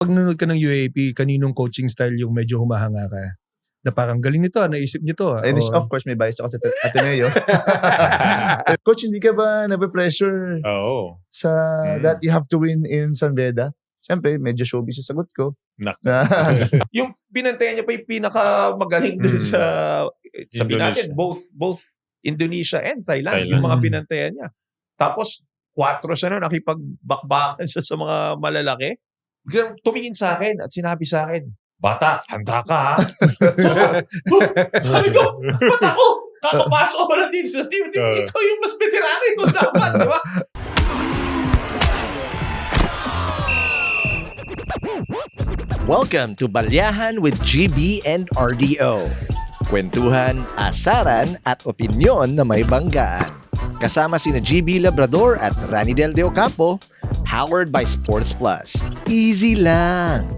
Pag nanonood ka ng UAP, kaninong coaching style yung medyo humahanga ka? Na parang galing nito, naisip nyo to. And of course, may bias ako sa Ateneo. Coach, hindi ka ba nape-pressure sa that you have to win in San Beda? Siyempre, medyo showbiz sa sagot ko. Yung pinantayan niya pa yung pinakamagaling dun sa sabihin natin, both Indonesia and Thailand. Yung mga pinantayan niya. Tapos, 4 siya nun, nakipagbakbakan siya sa mga malalaki. Tumingin sa akin at sinabi sa akin, "Bata, handa ka ha?" Sabi ko, "Ba't ako? Kakapasok ko lang din sa team. Ikaw yung mas veterano ko dapat, di ba?" Welcome to Balyahan with GB and RDO. Kwentuhan, asaran at opinyon na may banggaan. Kasama sina GB Labrador at Rani Del De Ocampo, powered by Sports Plus. Easy lang!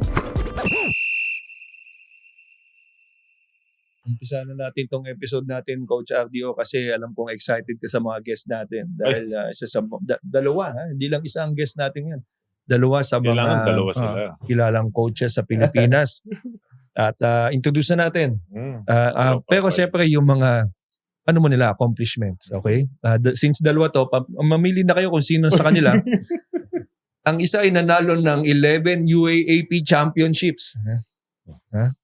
Umpisa na natin tong episode natin, Coach RDO, kasi alam kong excited ka sa mga guest natin. Dahil isa sa dalawa, hindi lang isa ang guest natin yan. Dalawa sa mga kilalang coaches sa Pilipinas. At introduce na natin. Pero siyempre yung mga accomplishments. Okay? Since dalawa to, mamili na kayo kung sino sa kanila. Ang isa ay nanalo ng 11 UAAP championships. Alam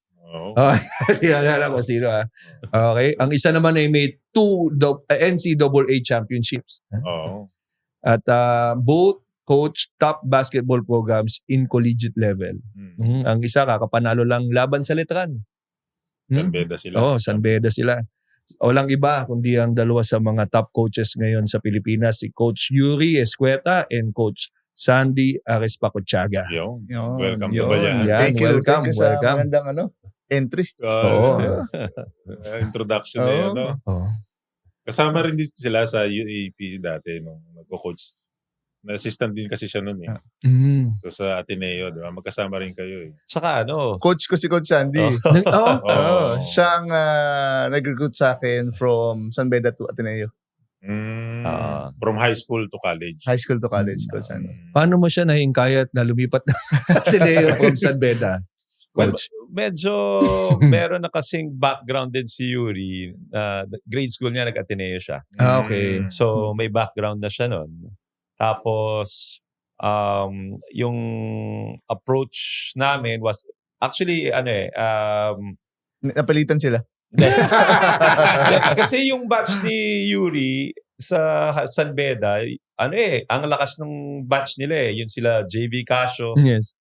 ko sino. Okay? Ang isa naman ay may 2 NCAA championships. At both coach top basketball programs in collegiate level. Ang isa kakapanalo lang laban sa Letran. San Beda sila. San Beda sila. Walang iba kundi ang dalawa sa mga top coaches ngayon sa Pilipinas, si Coach Yuri Escueta and Coach Sandy Arespacochaga. Welcome to Balyahan. Thank you sa magandang entry. Introduction na yan. Kasama rin din sila sa UAP dati nung nagko-coach. Na-assistant din kasi siya noon eh. So sa Ateneo, di ba? Magkasama rin kayo eh. Saka coach ko si Coach Sandy. Siya ang nag-recruit sa akin from San Beda to Ateneo. From high school to college. High school to college, Coach Sandy. Paano mo siya nahingkayat na lumipat na Ateneo from San Beda? Coach? Medyo meron na kasing background din si Yuri. Grade school niya, nag-Ateneo siya. Okay. So may background na siya nun. Tapos, yung approach namin was, actually, napalitan sila. Kasi yung batch ni Yuri sa San Beda, ang lakas ng batch nila eh. Yun sila, JV Casio, yes.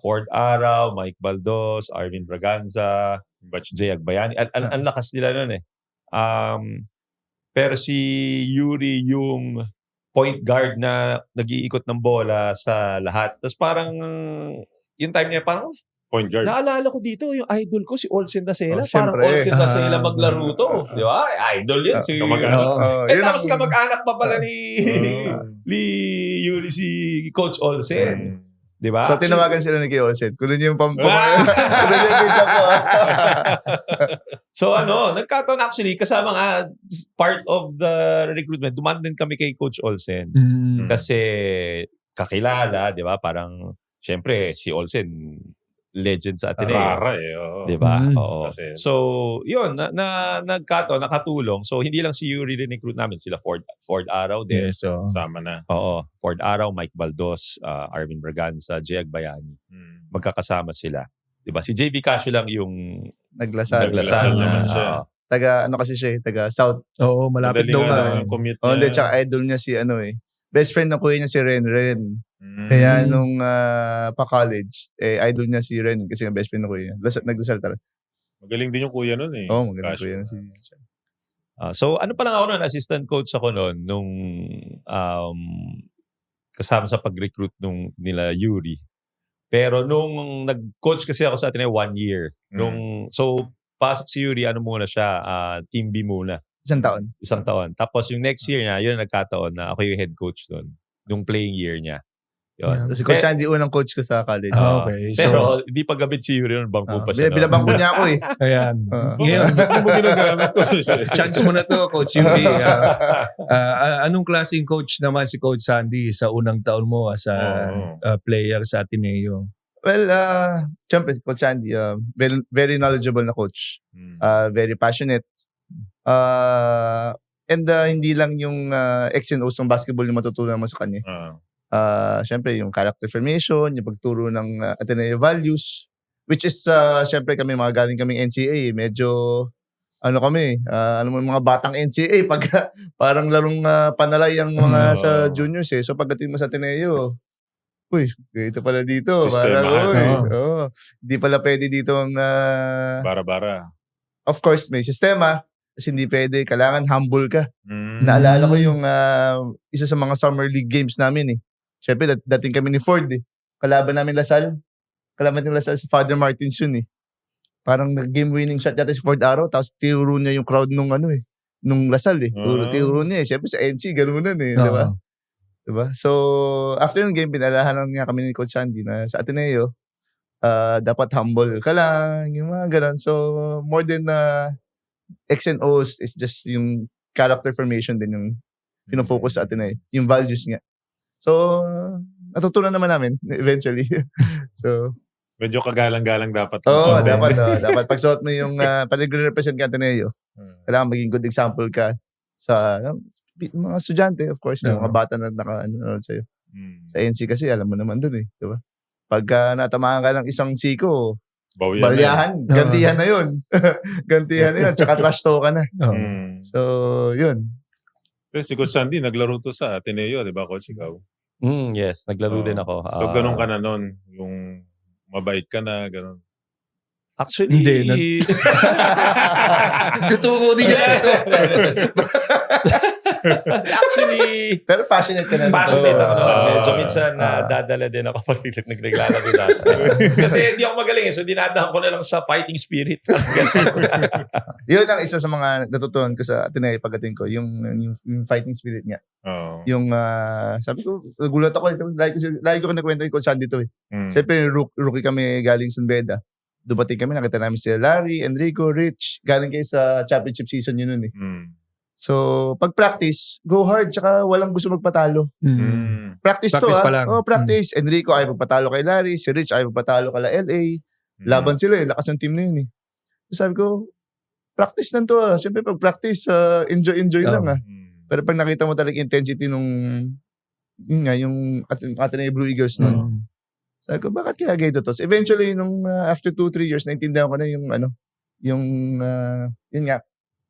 Ford Araw, Mike Baldos, Arvin Braganza, Jay Agbayani. Ang lakas nila nun eh. Pero si Yuri yung point guard na nag-iikot ng bola sa lahat. Tapos parang, yung time niya parang, point guard. Naalala ko dito, yung idol ko, si Olsen Nasela. Parang Olsen Nasela maglaro to. Di ba? Idol yan. Tapos kamag-anak pa pala ni Yuri si Coach Olsen. Di ba? So, tinawagan sila ni Kay Olsen. Kunin yung So, nagkataon actually, kasama nga part of the recruitment, dumaan din kami kay Coach Olsen. Kasi kakilala, di ba? Parang, syempre, si Olsen, legend sa Ateneo. Rara di ba? So, yun, nagkataon, nakatulong. So, hindi lang si Yuri rin recruit namin. Sila Ford Araw din. Yes, sama na. Ford Araw, Mike Baldos, Arvin Braganza, Jay Agbayani. Magkakasama sila. Diba? Si JB Casio lang yung naglasal naman siya. Taga taga South. Oo, malapit daw nga. Hindi, tsaka idol niya si best friend ng kuya niya si Ren. Kaya nung pa-college, idol niya si Ren kasi nga best friend ng kuya niya. Nagdasal talaga. Magaling din yung kuya nun eh. Magaling kuya na si so ano pa lang ako nun, assistant coach ako nun nung kasama sa pag-recruit nila Yuri. Pero nung nag-coach kasi ako sa Ateneo 1 year. So, pasok si Yuri, muna siya, Team B muna. Isang taon. Tapos yung next year niya, yun nagkataon na ako yung head coach nun. Yung playing year niya. Si Coach Sandy, unang coach ko sa college. Okay. Pero hindi pa gabit si Yuri, bangko pa siya. Binabangko niya ako eh. Ayan. Ngayon, hindi mo ginagamit ko. Chance mo na to, Coach Yuri. Anong klaseng coach naman si Coach Sandy sa unang taon mo as a player sa Ateneo? Well, syempre, Coach Andy, very, very knowledgeable na coach. Very passionate. And hindi lang yung X and O's ng basketball yung matutunan mo sa kanya. Syempre, yung character formation, yung pagturo ng Ateneo values, which is, syempre kami, mga galing kaming NCAA, medyo, mga batang NCAA, pag parang larong panalay ang mga sa juniors eh. So pagdating mo sa Ateneo, uy, ito pala dito. Parang, hindi pala pwede dito ang... bara-bara. Of course, may sistema. Kasi hindi pwede. Kailangan humble ka. Naalala ko yung isa sa mga summer league games namin eh. Siyempre, dating kami ni Ford eh. Kalaban namin Lasal. Kalaban namin Lasal si Father Martins yun eh. Parang game-winning shot yata si Ford Arrow. Tapos tiro niya yung crowd nung Lasal eh. Tiro niya eh. Siyempre sa NC, ganoon eh. Diba? Diba? So, after yung game, pinalahanan nga kami ni Coach Andy na sa Ateneo, dapat humble ka lang, yung mga ganun. So, more than X and O's, it's just yung character formation din yung pinofocus sa Ateneo. Yung values nga. So, natutunan naman namin eventually. So, medyo kagalang-galang dapat. Dapat. Dapat pagsuot mo yung pag-represent ka Ateneo, kailangan maging good example ka sa mga estudyante, of course, mga bata na naka-ano sa'yo. Sa NC kasi, alam mo naman dun eh. Diba? Pagka natamaan ka ng isang siko, balyahan, gantihan na yun. Gantihan na yun. Tsaka trash talk ka na. So, yun. Pero si Coach Sandy, naglaro to sa Ateneo, di ba, Coach? Ikaw? Yes, naglaro din ako. So, ganun ka na nun? Yung mabait ka na, ganun? Actually, hindi. Tuturo din niya ito. Actually, pero passionate ka na. Passionate ako. Medyo minsan dadala din ako pag nagregalo dati. Kasi hindi ako magaling eh. So dinadahan ko na lang sa fighting spirit. Yun ang isa sa mga natutunan ko sa Ateneo pagdating ko. Yung fighting spirit niya. Yung, sabi ko, nagulat ako. Lagi ko nakwento yung Coach Sandy to eh. Siyempre, rookie kami galing San Beda. Dumating kami, nakita namin sila Larry, Enrico, Rich. Galing kayo sa championship season yun nun eh. So, pag practice, go hard, tsaka walang gusto magpatalo. Practice to pa lang. Practice. Enrico ayaw magpatalo kay Larry, si Rich ayaw magpatalo kay LA. Laban sila eh, lakas ng team na yun eh. So, sabi ko, practice lang to Siyempre pag practice, enjoy lang Pero pag nakita mo talaga intensity nung, yung Ateneo Blue Eagles nun. Sabi ko, bakit kaya ganito to? So, eventually, nung after 2-3 years, naintindihan ko na yun nga,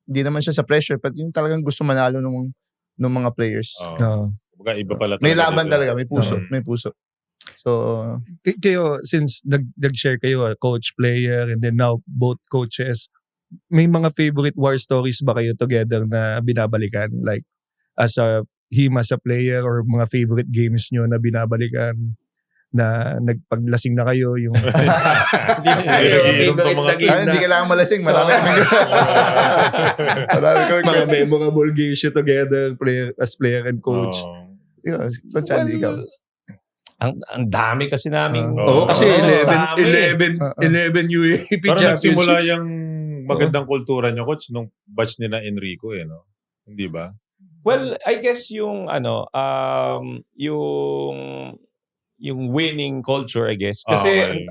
hindi naman siya sa pressure, but yung talagang gusto manalo ng mga players. Iba pala may laban talaga, may puso. So, kayo, since nag-share kayo, coach, player, and then now both coaches, may mga favorite war stories ba kayo together na binabalikan? Like, as a player or mga favorite games nyo na binabalikan? Na nagpaglasing na kayo yung hindi kailangan malasing, marami mga memorable games you together as player and coach. Coach Andy, ikaw. Ang dami kasi namin. Kasi 11 UAP parang championships. nagsimula yung magandang kultura nyo, Coach, nung batch nila Enrico no? Hindi ba? Well, I guess yung yung winning culture, I guess. Kasi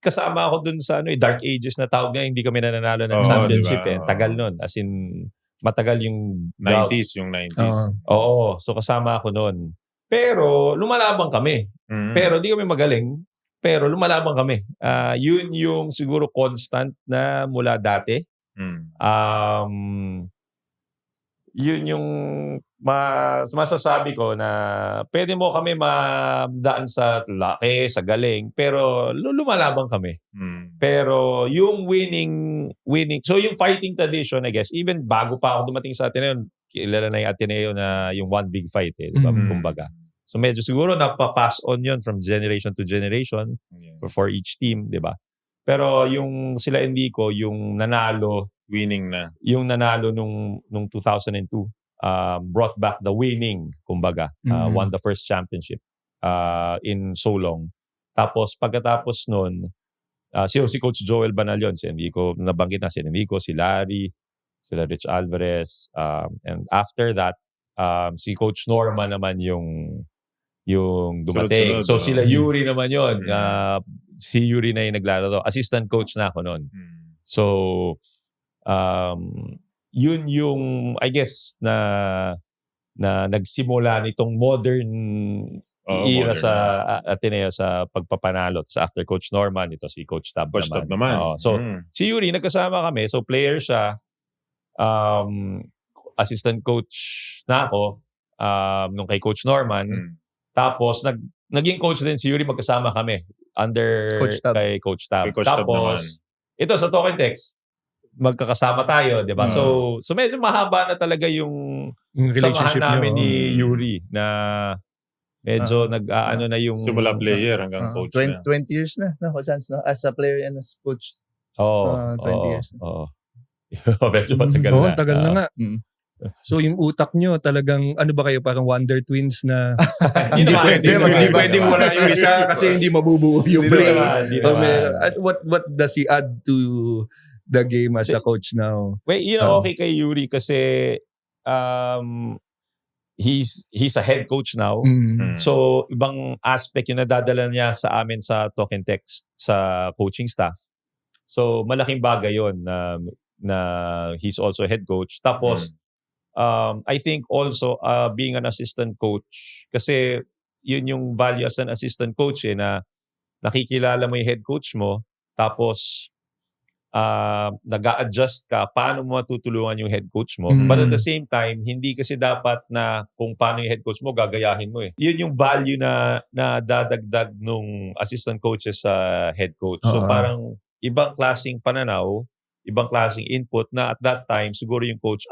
kasama ako dun sa Dark Ages na tawag nga, hindi kami nananalo ng championship eh. Tagal nun. As in, matagal yung 90s, yung 90s. Oo. So kasama ako nun. Pero lumalabang kami. Pero di kami magaling. Pero lumalabang kami. Yun yung siguro constant na mula dati. Yun yung masasabi ko na pwede mo kami madaan sa laki, sa galing, pero lumalabang kami. Pero yung winning, so yung fighting tradition, I guess, even bago pa ako dumating sa Ateneo, kilala na yung Ateneo na yung one big fight di ba? Kumbaga. So medyo siguro napapass on yun from generation to generation for each team, di ba? Pero yung sila Enrico, yung nanalo, winning na. Yung nanalo nung 2002, brought back the winning, kumbaga. Won the first championship in so long. Tapos, pagkatapos nun, si Coach Joel Banalion, si Enrico, nabanggit na si Enrico, si Larry, sila Rich Alvarez. And after that, si Coach Norman naman yung yung dumating. So sila Yuri naman yun. Si Yuri na yung naglalaro. Assistant coach na ako noon. So yun yung I guess na nagsimula nitong modern era sa Ateneo sa pagpapanalo. Sa after Coach Norman, ito si Coach Tab naman. So si Yuri nagkasama kami. So player siya. Assistant coach na ako nung kay Coach Norman. Tapos naging coach din si Yuri, magkasama kami under kay Coach Tab. Tapos ito sa Token Text, magkakasama tayo, 'di ba? So medyo mahaba na talaga yung samahan namin ni Yuri na medyo nag-aano na yung simula player hanggang coach 20 years na, no, Coach Hans, no? As a player and as coach. 20 years. Medyo matagal na. Tagal na nga. So yung utak nyo talagang ano ba kayo, parang Wonder Twins na hindi pwedeng wala yung isa kasi hindi mabubuo yung play. What does he add to the game as a coach now? Well, okay kay Yuri kasi he's a head coach now. So ibang aspect yung nadadala niya sa amin sa Token Text sa coaching staff. So malaking bagay yon na he's also a head coach. Tapos I think also being an assistant coach kasi yun yung value as an assistant coach na nakikilala mo yung head coach mo tapos nag-a-adjust ka paano mo matutulungan yung head coach mo. But at the same time, hindi kasi dapat na kung paano yung head coach mo, gagayahin mo . Yun yung value na dadagdag nung assistant coaches sa head coach. So parang ibang klaseng pananaw, ibang klaseng input na at that time, siguro yung coach,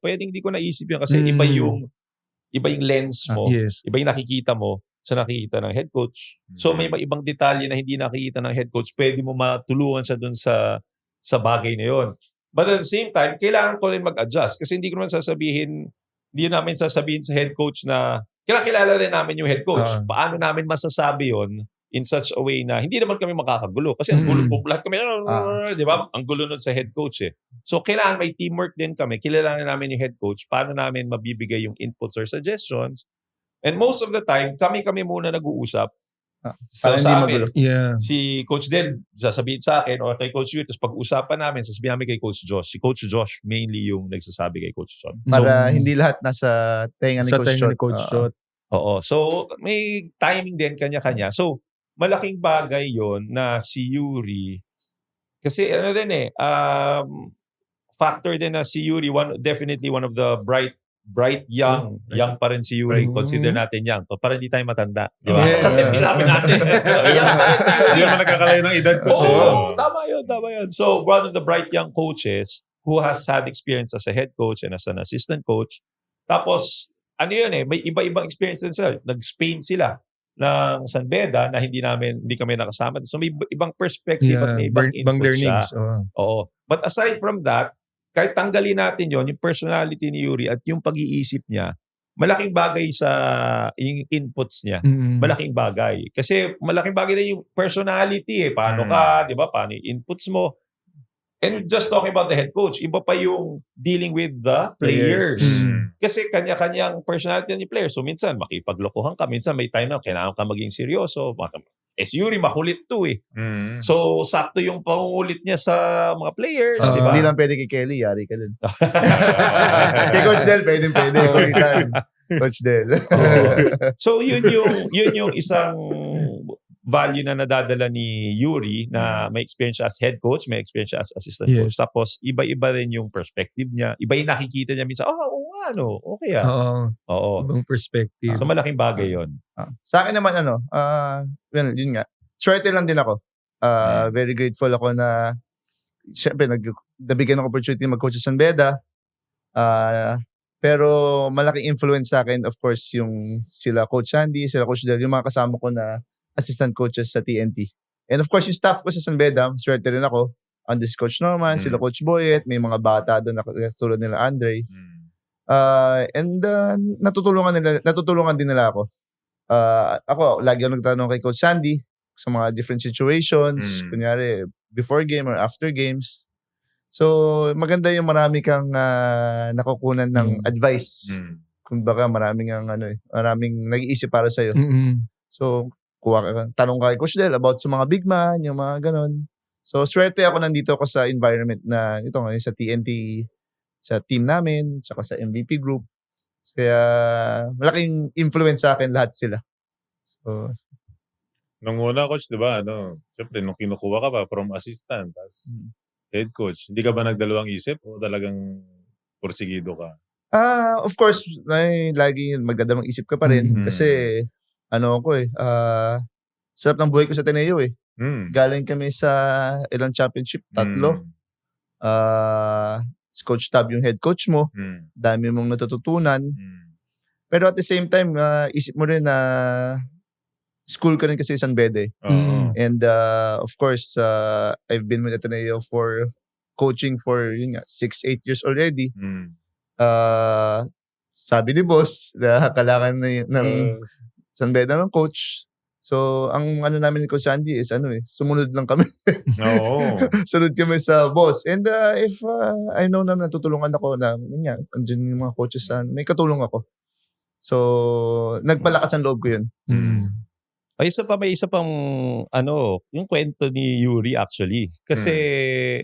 pwedeng hindi ko naisip yun kasi iba yung lens mo, iba yung nakikita mo sa nakikita ng head coach. So may ibang detalye na hindi nakikita ng head coach, pwede mo matulungan siya dun sa bagay na yun. But at the same time, kailangan ko rin mag-adjust kasi hindi namin sasabihin sa head coach na kilala din namin yung head coach. Paano namin masasabi yun in such a way na hindi naman kami makakagulo. Kasi ang gulo po, lahat kami, di ba? Ang gulo nun sa head coach . So, kailangan may teamwork din kami. Kilalanin namin yung head coach. Paano namin mabibigay yung inputs or suggestions. And most of the time, kami muna nag-uusap. So, sa amin, si Coach Del, sasabihin sa akin, o kay Coach Yu, tapos pag-usapan namin, sasabihin namin kay Coach Josh. Si Coach Josh, mainly yung nagsasabi kay Coach Shot. Para hindi lahat nasa tenga ni Coach Shot. Oo. So, may timing din kanya-kanya. So, malaking bagay yon na si Yuri kasi factor din na si Yuri definitely one of the bright young pa rin si Yuri, consider natin young para hindi tayo matanda, di ba? Kasi bilamin natin hindi naman nagkakalayo ng edad ko. Tama yun. So one of the bright young coaches who has had experience as a head coach and as an assistant coach, tapos may iba-ibang experience din sila. Nag-Spain sila ng San Beda na hindi kami nakasama. So may ibang perspective at may ibang input siya. Oo. But aside from that, kahit tanggalin natin yon, yung personality ni Yuri at yung pag-iisip niya, malaking bagay sa yung inputs niya. Malaking bagay. Kasi malaking bagay na yung personality . Paano ka, di ba? Paano yung inputs mo? And just talking about the head coach, iba pa yung dealing with the players. Kasi kanya-kanyang personality ng players. So minsan, makipaglokohan ka. Minsan may time na kailangan ka maging seryoso. Si Yuri, makulit to . So, sakto yung pangungulit niya sa mga players. Diba? Hindi lang pwede kay Kelly, yari ka din. Kay Coach Del, pwede. Coach Del. So, yun yung isang value na nadadala ni Yuri na may experience siya as head coach, may experience siya as assistant coach. Tapos, iba-iba rin yung perspective niya. Iba yung nakikita niya minsan, okay . Oo. Ibang perspective. So, malaking bagay yun. Sa akin naman, yun nga. Swerte lang din ako. Very grateful ako na siyempre, nabigyan ng opportunity mag-coach sa San Beda. Pero malaking influence sa akin, of course, yung sila Coach Andy, sila Coach Del, yung mga kasama ko na assistant coaches sa TNT. And of course, yung staff ko sa San Beda, swerte rin ako. Under si Coach Norman, sila Coach Boyet, may mga bata doon na tulad nila Andre. And natutulungan din nila ako. Ako, lagi ako nagtanong kay Coach Sandy sa mga different situations, kunyari before game or after games. So, maganda yung marami kang nakukunan ng advice kumbaga maraming nag-iisip para sa'yo. So, tanong kay Coach Del about sa mga big man, yung mga ganon. So, swerte ako nandito ako sa environment na ito ngayon sa TNT, sa team namin, saka sa MVP group. Kaya, malaking influence sa akin lahat sila. So, nung una, Coach, di ba, syempre, nung kinukuha ka pa from assistant, tapos head coach, hindi ka ba nagdalawang isip o talagang porsigido ka? Of course, lagi magdadalawang isip ka pa rin. Kasi, sarap ng buhay ko sa Ateneo eh. Galing kami sa ilang championship, 3. Coach Tab yung head coach mo. Dami mong natututunan. Pero at the same time, isip mo rin na school ka rin kasi San Bede. And of course, I've been with Ateneo for coaching for 6-8 years already. Sabi ni boss na kailangan ng San Bede ng coach. So, ang namin ni Coach Andy is sumunod lang kami. Sunod kami sa boss. And if I know na natutulungan ako na, andyan yung mga coaches, may katulong ako. So, nagpalakas ang loob ko yun. May isa pang, yung kwento ni Yuri actually. Kasi,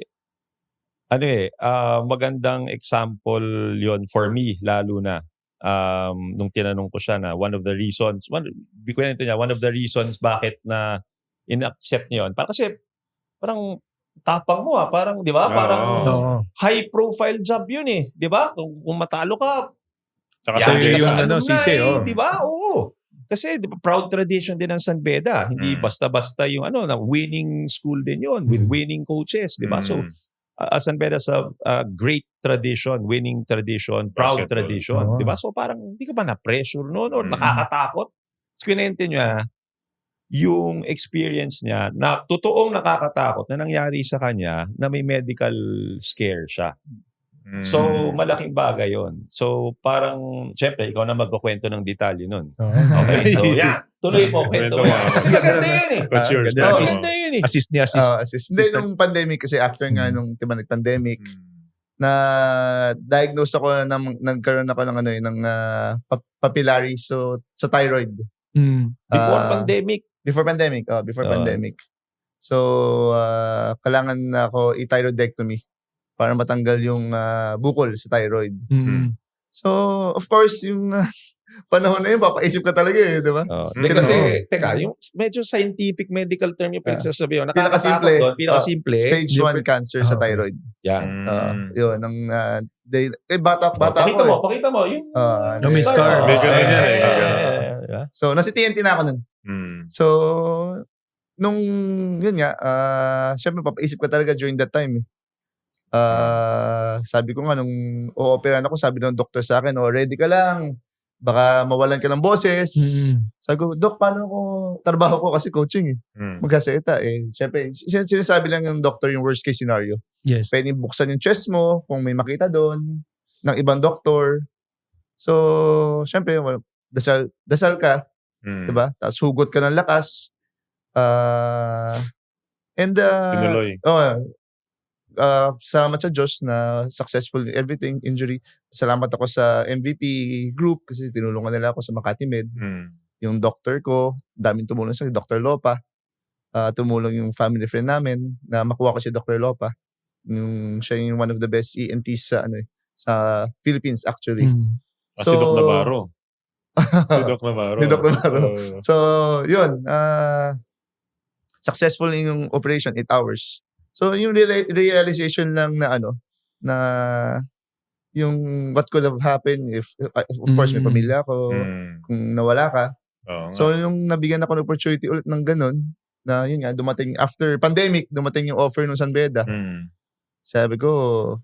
magandang example yon for me, lalo na. Nung tinanong ko siya na one of the reasons bakit na in-accept niya yun. Parang tapang mo parang, di ba? Parang high profile job yun eh. Di ba? Kung matalo ka, tsaka sa yung sisi, di ba? Oo. Kasi diba, proud tradition din ng San Beda. Hindi basta-basta yung na winning school din yun with winning coaches, di ba? So, San Beda sa great tradition, winning tradition, proud tradition, di ba? So parang hindi ka ba na-pressure noon or nakakatakot? Kinente niya yung experience niya na totoong nakakatakot na nangyari sa kanya na may medical scare siya. So, malaking bagay yon. So, parang, syempre, ikaw na magkukwento ng detalye nun. Okay, so, tuloy mo, kwento mo. Kasi gaganda yun eh. Assist na yun eh. Assist. Hindi, nung pandemic, kasi after nga nung nag-pandemic, na-diagnose ako, nagkaroon ako ng papillary, so, sa thyroid. Before pandemic? Before pandemic. So, kailangan na ako i-thyroidectomy para matanggal yung bukol sa thyroid. So, of course, yung panahon na yun, papaisip ka talaga eh, di ba? Kasi, yung medyo scientific medical term yung pinagsasabi. Pinakasimple. Stage 1 Hindi cancer sa thyroid. Yan. Yun, bata ako Pakita mo. Yung may scar. May ganun yan eh. So, nasa TNT na ako nun. So, nung, yun nga, syempre papaisip ka talaga during that time eh. Sabi ko nga nung o-operan ako, sabi ng doktor sa akin, ready ka lang, baka mawalan ka ng boses. Sabi ko, Dok, paano ako trabaho ko kasi coaching eh. Magkaseta eh. Siyempre, sinasabi lang ng doktor yung worst case scenario. Yes. Pwede buksan yung chest mo kung may makita doon ng ibang doktor. So, siyempre, dasal ka, diba? Tapos hugot ka ng lakas. Tinuloy. Salamat sa Diyos na successful everything, injury. Salamat ako sa MVP group kasi tinulungan nila ako sa Makati Med. Yung doctor ko, daming tumulong sa Dr. Lopa. Tumulong yung family friend namin na makuha ko si Dr. Lopa. Siya yung one of the best ENTs sa Philippines actually. Si Doc Navarro. Si Doc Navarro. So, yun. Successful yung operation, 8 hours. So, yung realization lang na na yung what could have happened if, of course, may pamilya ako, kung nawala ka. So, yung nabigyan ako ng opportunity ulit ng ganun, na yun nga, dumating, after pandemic, dumating yung offer ng San Beda. Sabi ko,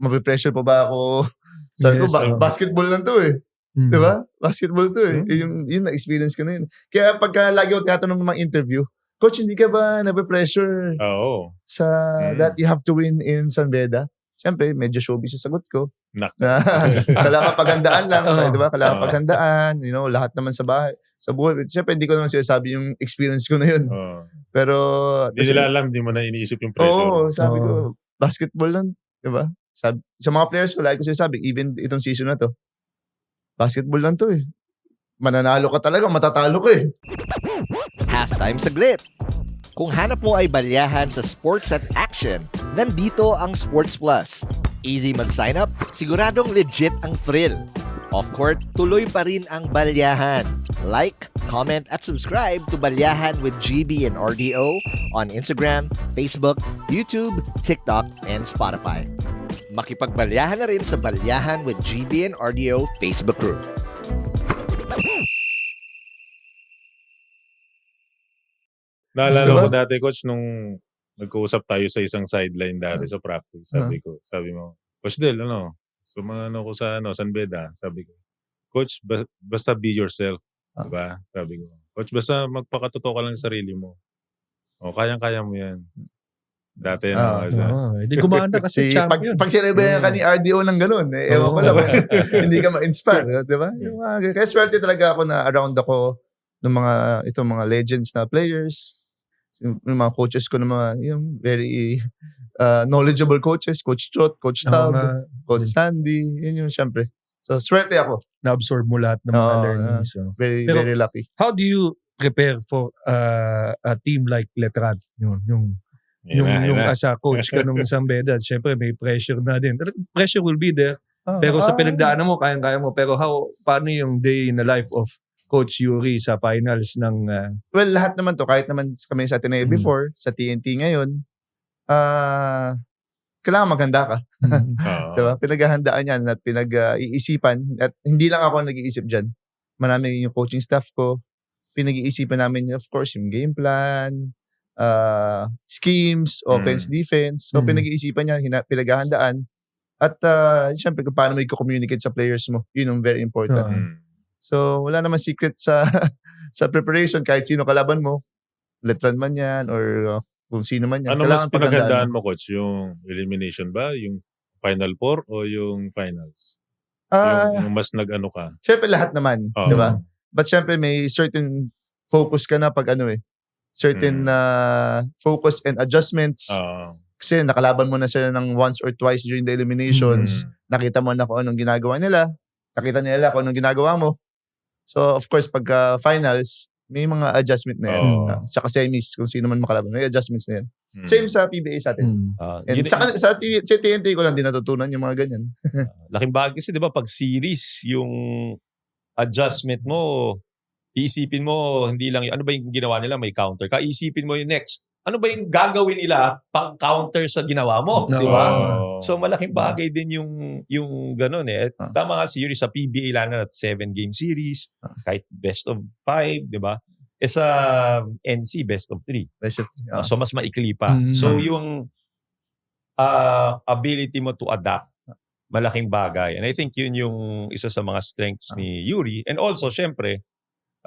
mapipressure pa ba ako? Sabi ko, basketball lang to eh. Diba? Basketball to eh. Yun na-experience ko na yun. Kaya pagka lagi ako tinatanong ng mga interview, Coach, hindi ka ba nape-pressure sa that you have to win in San Beda? Siyempre, medyo showbiz yung sagot ko. Kailangan paghandaan lang. Diba? Kailangan paghandaan. Lahat naman sa bahay. Sa buhay. Siyempre, hindi ko naman sinasabi yung experience ko na yun. Pero... Hindi nila alam, hindi mo na iniisip yung pressure. Sabi ko, basketball lang. Diba? Sa mga players ko, lagi ko sinasabi, even itong season na to, basketball lang to eh. Mananalo ka talaga, matatalo ka eh. Halftime saglit. Kung hanap mo ay balyahan sa sports at action, nandito ang Sports Plus. Easy mag-sign up, siguradong legit ang thrill. Off-court, tuloy pa rin ang balyahan. Like, comment at subscribe to Balyahan with GB and RDO on Instagram, Facebook, YouTube, TikTok, and Spotify. Makipagbalyahan na rin sa Balyahan with GB and RDO Facebook group. Naalala ko dati, Coach, nung nagkausap tayo sa isang sideline dati sa practice. Sabi mo, Coach Del, sumano ko sa San Beda. Sabi ko, Coach, basta be yourself. Diba? Sabi ko, Coach, basta magpakatotoo ka lang sa sarili mo. Kayang-kaya mo yan. Dati hindi gumanda kasi champion. Pag sinabi ka ni RDO ng ganun, ewan ko lang, hindi ka ma-inspire. Diba? Kaya swerte talaga ako na around ako ng mga legends na players, yung mga coaches ko na yung very knowledgeable coaches, Coach Chot, Coach Tab, Coach Sandy, yun yung syempre. So, swerte ako. Na-absorb mo lahat ng mga learnings. Very lucky. How do you prepare for a team like Letran? Yung as a coach ka nung San Beda, syempre may pressure na din. Pressure will be there. Pero sa pinagdaanan mo, kayang-kaya mo. Pero paano yung day in the life of Coach Yuri sa finals ng... Well, lahat naman to. Kahit naman kami sa Ateneo before, sa TNT ngayon, kailangan maganda ka. Diba? Pinaghahandaan yan at pinag-iisipan. At hindi lang ako nag-iisip dyan. Marami yung coaching staff ko. Pinag-iisipan namin, of course, yung game plan, schemes, offense, defense. So, pinag-iisipan niya, pinaghahandaan. At syempre, kung paano mo i-communicate sa players mo. Yun yung very important. So, wala naman secret sa preparation. Kahit sino kalaban mo, Letran man yan, or kung sino man yan. Ano mas pinaghandaan mo, Coach? Yung elimination ba? Yung Final Four o yung finals? Yung mas nag-ano ka? Syempre, lahat naman. Diba? But syempre, may certain focus ka na pag certain focus and adjustments. Kasi nakalaban mo na sila ng once or twice during the eliminations. Nakita mo na kung anong ginagawa nila. Nakita nila kung anong ginagawa mo. So, of course, pagka finals, may mga adjustment na yan. Tsaka semis, kung sino man makalaban, may adjustments na yan. Same sa PBA sa atin. And sa TNT ko lang din natutunan yung mga ganyan. Laking bagay kasi, di ba, pag series, yung adjustment mo, iisipin mo, hindi lang, ano ba yung ginawa nila, may counter ka. Iisipin mo yung next. Ano ba yung gagawin nila pang counter sa ginawa mo? Di ba? So, malaking bagay din yung ganun eh. Tama nga series sa PBA lang na 7-game series, kahit best of 5, di ba? Sa NC, best of 3. Best of 3. So, mas maikli pa. So, yung ability mo to adapt, malaking bagay. And I think yun yung isa sa mga strengths ni Yuri. And also, syempre,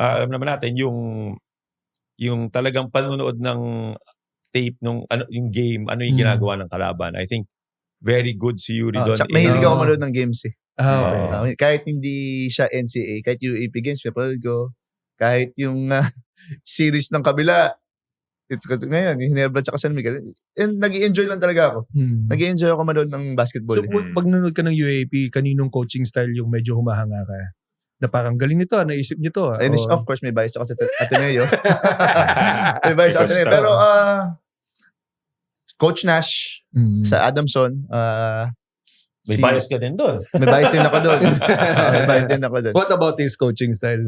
alam naman natin, yung talagang panunood ng tape nung yung game, ano yung ginagawa ng kalaban. I think very good si Yuri doon. Mahilig ako manood ng games eh. Okay. Kahit hindi siya NCAA, kahit UAP games, ko, kahit yung series ng kabila, ngayon, yung Hinebra at San Miguel, and nag-i-enjoy lang talaga ako. Nag-i-enjoy ako manood ng basketball. So, pag nanood ka ng UAP, kaninong coaching style yung medyo humahanga ka? Na parang galing nito, naisip nyo to. Of course, may bias ako sa Ateneo. May bias sa Ateneo. Pero, Coach Nash sa Adamson, may bias ka din doon. May bias din ako doon. What about his coaching style?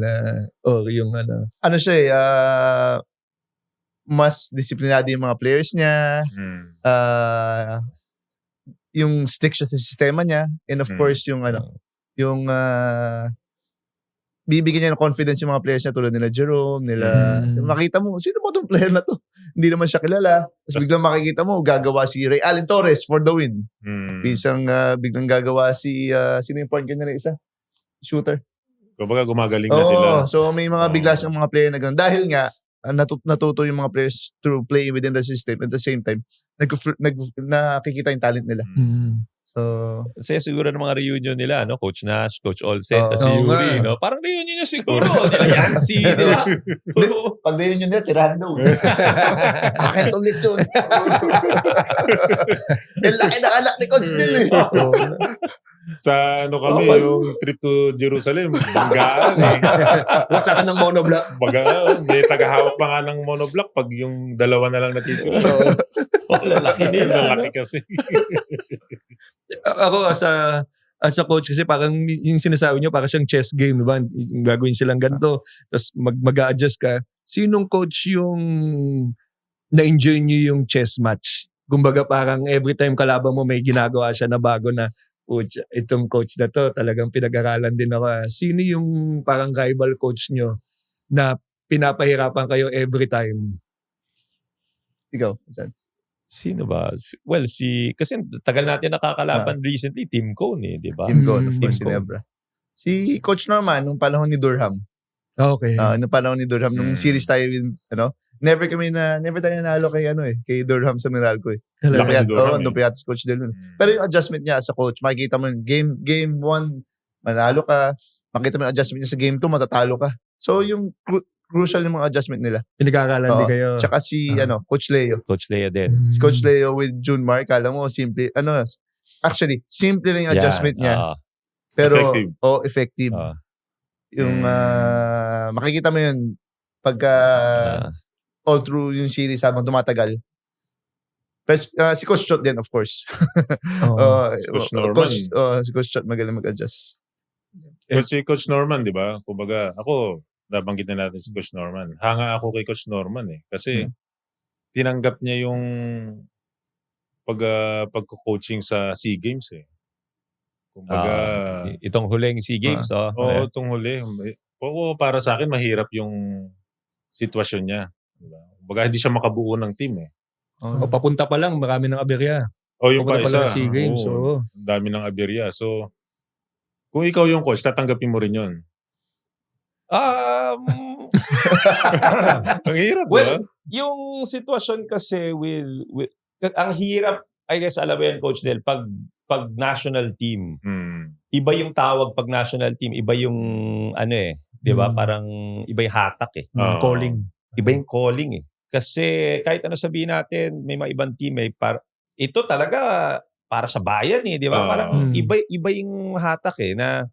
Or yung ano? Ano siya eh, mas disiplinado yung mga players niya. Yung strict siya sa sistema niya. And of course, yung bibigyan niya ng confidence yung mga players niya tulad nila Jerome, makita mo, sino ba itong player na to? Hindi naman siya kilala. Tapos biglang makikita mo, gagawa si Ray Allen Torres for the win. Biglang gagawa sino yung point ganyan na isa? Shooter. Kumbaga gumagaling na sila. So may mga bigla siyang mga player na gano'n. Dahil nga, natuto yung mga players through playing within the system. At the same time, nakikita yung talent nila. So, kasi siguro ng mga reunion nila, no? Coach Nash, Coach Olsen, si Yuri, no? Parang reunion niya siguro. Yancy, di ba? Pag reunion nila, tirahan daw. Akin itong lechon. Yung laki ng anak ni Coach Neil eh. Sa ano kami, yung trip to Jerusalem, banggaan eh. Wasakan ng monoblock. Baga, may tagahawak pa nga ng monoblock pag yung dalawa na lang natitira. Lalaki nila. Lalaki kasi. Ako as a coach kasi parang yung sinasabi nyo parang siyang chess game, diba? Gagawin silang ganito, tapos mag-a-adjust ka. Sinong coach yung na-enjoy nyo yung chess match? Kumbaga parang every time kalaban mo may ginagawa siya na bago na itong coach na to talagang pinag-aralan din ako. Sino yung parang rival coach nyo na pinapahirapan kayo every time? Ikaw, Chance. Sino ba? Well, kasi tagal natin nakakalaban recently, Team Cone eh, di ba? Team Cone, of course, Team Cone. Ginebra. Si Coach Norman, nung panahon ni Durham. Okay. Nung panahon ni Durham, nung series tayo with, never tayo nanalo kay Durham sa Meralco eh. Lakas si Durham, Doon pa si Coach Del Luna. Pero yung adjustment niya as a coach, makikita mo yun, game 1, manalo ka, makita mo yung adjustment niya sa game 2, matatalo ka. So yung crucial yung mga adjustment nila. Pinag-aaralan din kayo. Tsaka si Coach Leo. Coach Lea din. Si Coach Leo with Junmar, kala mo simple, actually, simple lang yung adjustment niya. Pero, effective. Effective. Yung, makikita mo yun, pagka, all through yung series habang tumatagal. Pero, si Coach Chot din, of course. Si Coach Norman. Si Coach Chot magaling mag-adjust. Si Coach Norman, di ba? Kumbaga, ako, nabanggit na natin si Coach Norman. Hanga ako kay Coach Norman eh. Kasi, tinanggap niya yung pagko-coaching sa SEA Games eh. Kumbaga, itong huling SEA Games. Oo, itong huli. Oo, para sa akin, mahirap yung sitwasyon niya. Diba? Kumbaga, hindi siya makabuo ng team eh. O papunta pa lang, marami ng aberya. O yung pa Papunta pa lang isa. SEA Games. Oo, dami ng aberya. So, kung ikaw yung coach, tatanggapin mo rin yun. Ang hirap, well, diba? yung sitwasyon kasi with ang hirap, I guess, alam mo yan, Coach Del, pag national team, iba yung tawag pag national team, iba yung di ba? Parang iba yung hatak eh. Calling. Iba yung calling eh. Kasi kahit ano sabihin natin, may mga ibang team eh, ito talaga para sa bayan eh, di ba? Parang iba yung hatak eh, na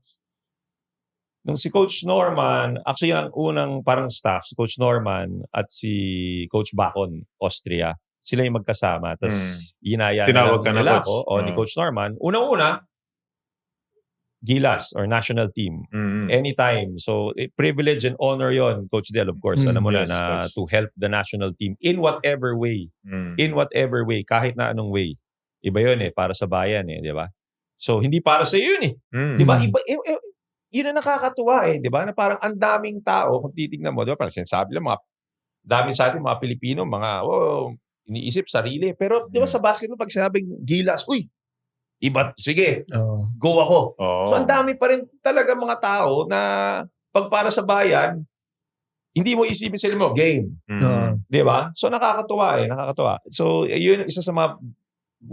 nung si Coach Norman, actually ang unang parang staff, si Coach Norman at si Coach Bacon, Austria, sila yung magkasama. Tapos inaya Tinawag ka na, nila Coach. ako, ni Coach Norman. Unang-una, Gilas or national team. Anytime. So, privilege and honor yon, Coach Del, of course. Alam mo yes, na Coach. to help the national team in whatever way. In whatever way. Kahit na anong way. Iba yun eh. Para sa bayan eh. Di ba? So, hindi para sa yun eh. Di ba? Iba, yun ang nakakatuwa eh. Di ba? Na parang ang daming tao, kung titignan mo, di ba? Parang sinasabi lang, daming sa atin, mga Pilipino, iniisip sarili. Pero di ba sa basketball, pag sinabing Gilas, iba, sige, go ako. So, ang dami pa rin talaga mga tao na pag para sa bayan, hindi mo isipin sila mo, game. Di ba? So, nakakatuwa eh. Nakakatuwa. So, yun isa sa mga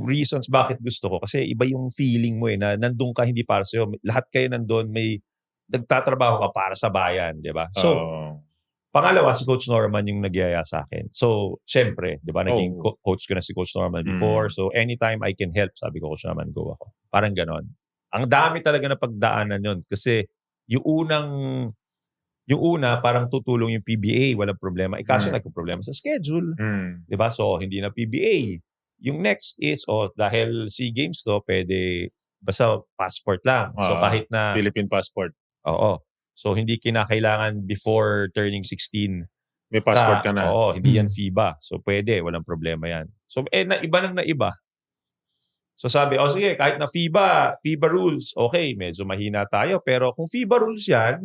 reasons bakit gusto ko. Kasi iba yung feeling mo eh, na nandun ka hindi para sa'yo. Lahat kayo nandun, may nagtatrabaho ka para sa bayan. Di ba? So, pangalawa, si Coach Norman yung nagyaya sa akin. So, syempre, di ba, naging coach ko na si Coach Norman before. So, anytime I can help, sabi ko, Coach Norman, go ako. Parang ganon. Ang dami talaga na pagdaanan yun. Kasi, yung una, parang tutulong yung PBA, walang problema. Kaso nagka-problema sa schedule. Di ba? So, hindi na PBA. Yung next is, dahil SEA Games to, pwede, basta passport lang. So, kahit na... Philippine passport. Oo. So, hindi kinakailangan before turning 16. May passport ka na. Oo, hindi yan FIBA. So, pwede. Walang problema yan. So, naiba nang naiba. So, sabi, sige, kahit na FIBA rules, okay, medyo mahina tayo. Pero kung FIBA rules yan,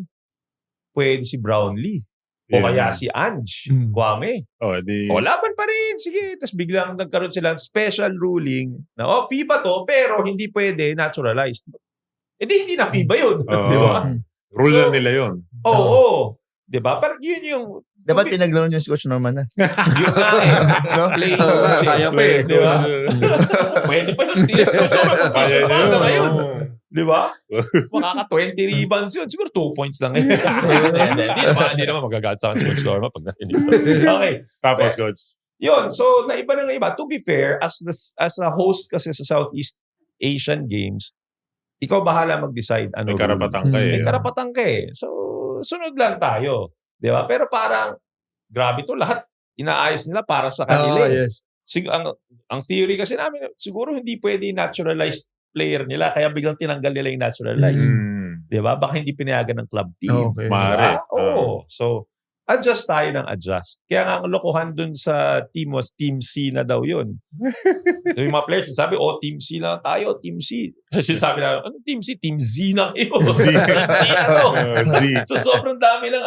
pwede si Brownlee. O kaya si Ange Kwame. Laban pa rin. Sige. Tapos biglang nagkaroon sila ng special ruling na, FIBA to, pero hindi pwede naturalized. Hindi na FIBA yun. Di ba? Rule na nila yun. Oo. Diba? Parang yun yung... Dapat pinaglaro niyo si Coach Norman na. Yun na eh. Play. Kaya pa eh. Diba? Pwede pa yung tiis ko. Kaya nyo yun. Diba? Makaka 20 rebounds yun. Siguro 2 points lang. Hindi naman magagalit sa akin si Coach Norman pag narinig. Okay. Tapos, Coach. Yun. So, naiba na iba. To be fair, as a host kasi sa Southeast Asian Games, ikaw bahala mag-decide ano May karapatan ka May karapatan ka eh. So, sunod lang tayo. Di ba? Pero parang, grabe to, lahat inaayos nila para sa kanila. yes. Ang theory kasi namin, siguro hindi pwede naturalized player nila, kaya biglang tinanggal nila yung naturalized. Di ba? Baka hindi pinayagan ng club team. Okay. Maaari. Oo. So, adjust tayo ng adjust. Kaya nga ang lokohan dun sa team was Team C na daw yun. So, yung mga players, sabi, Team C lang tayo, Team C. Kasi sabi na, ano Team C? Team Z na kayo. Z. Z na to. Z. So, sobrang dami lang,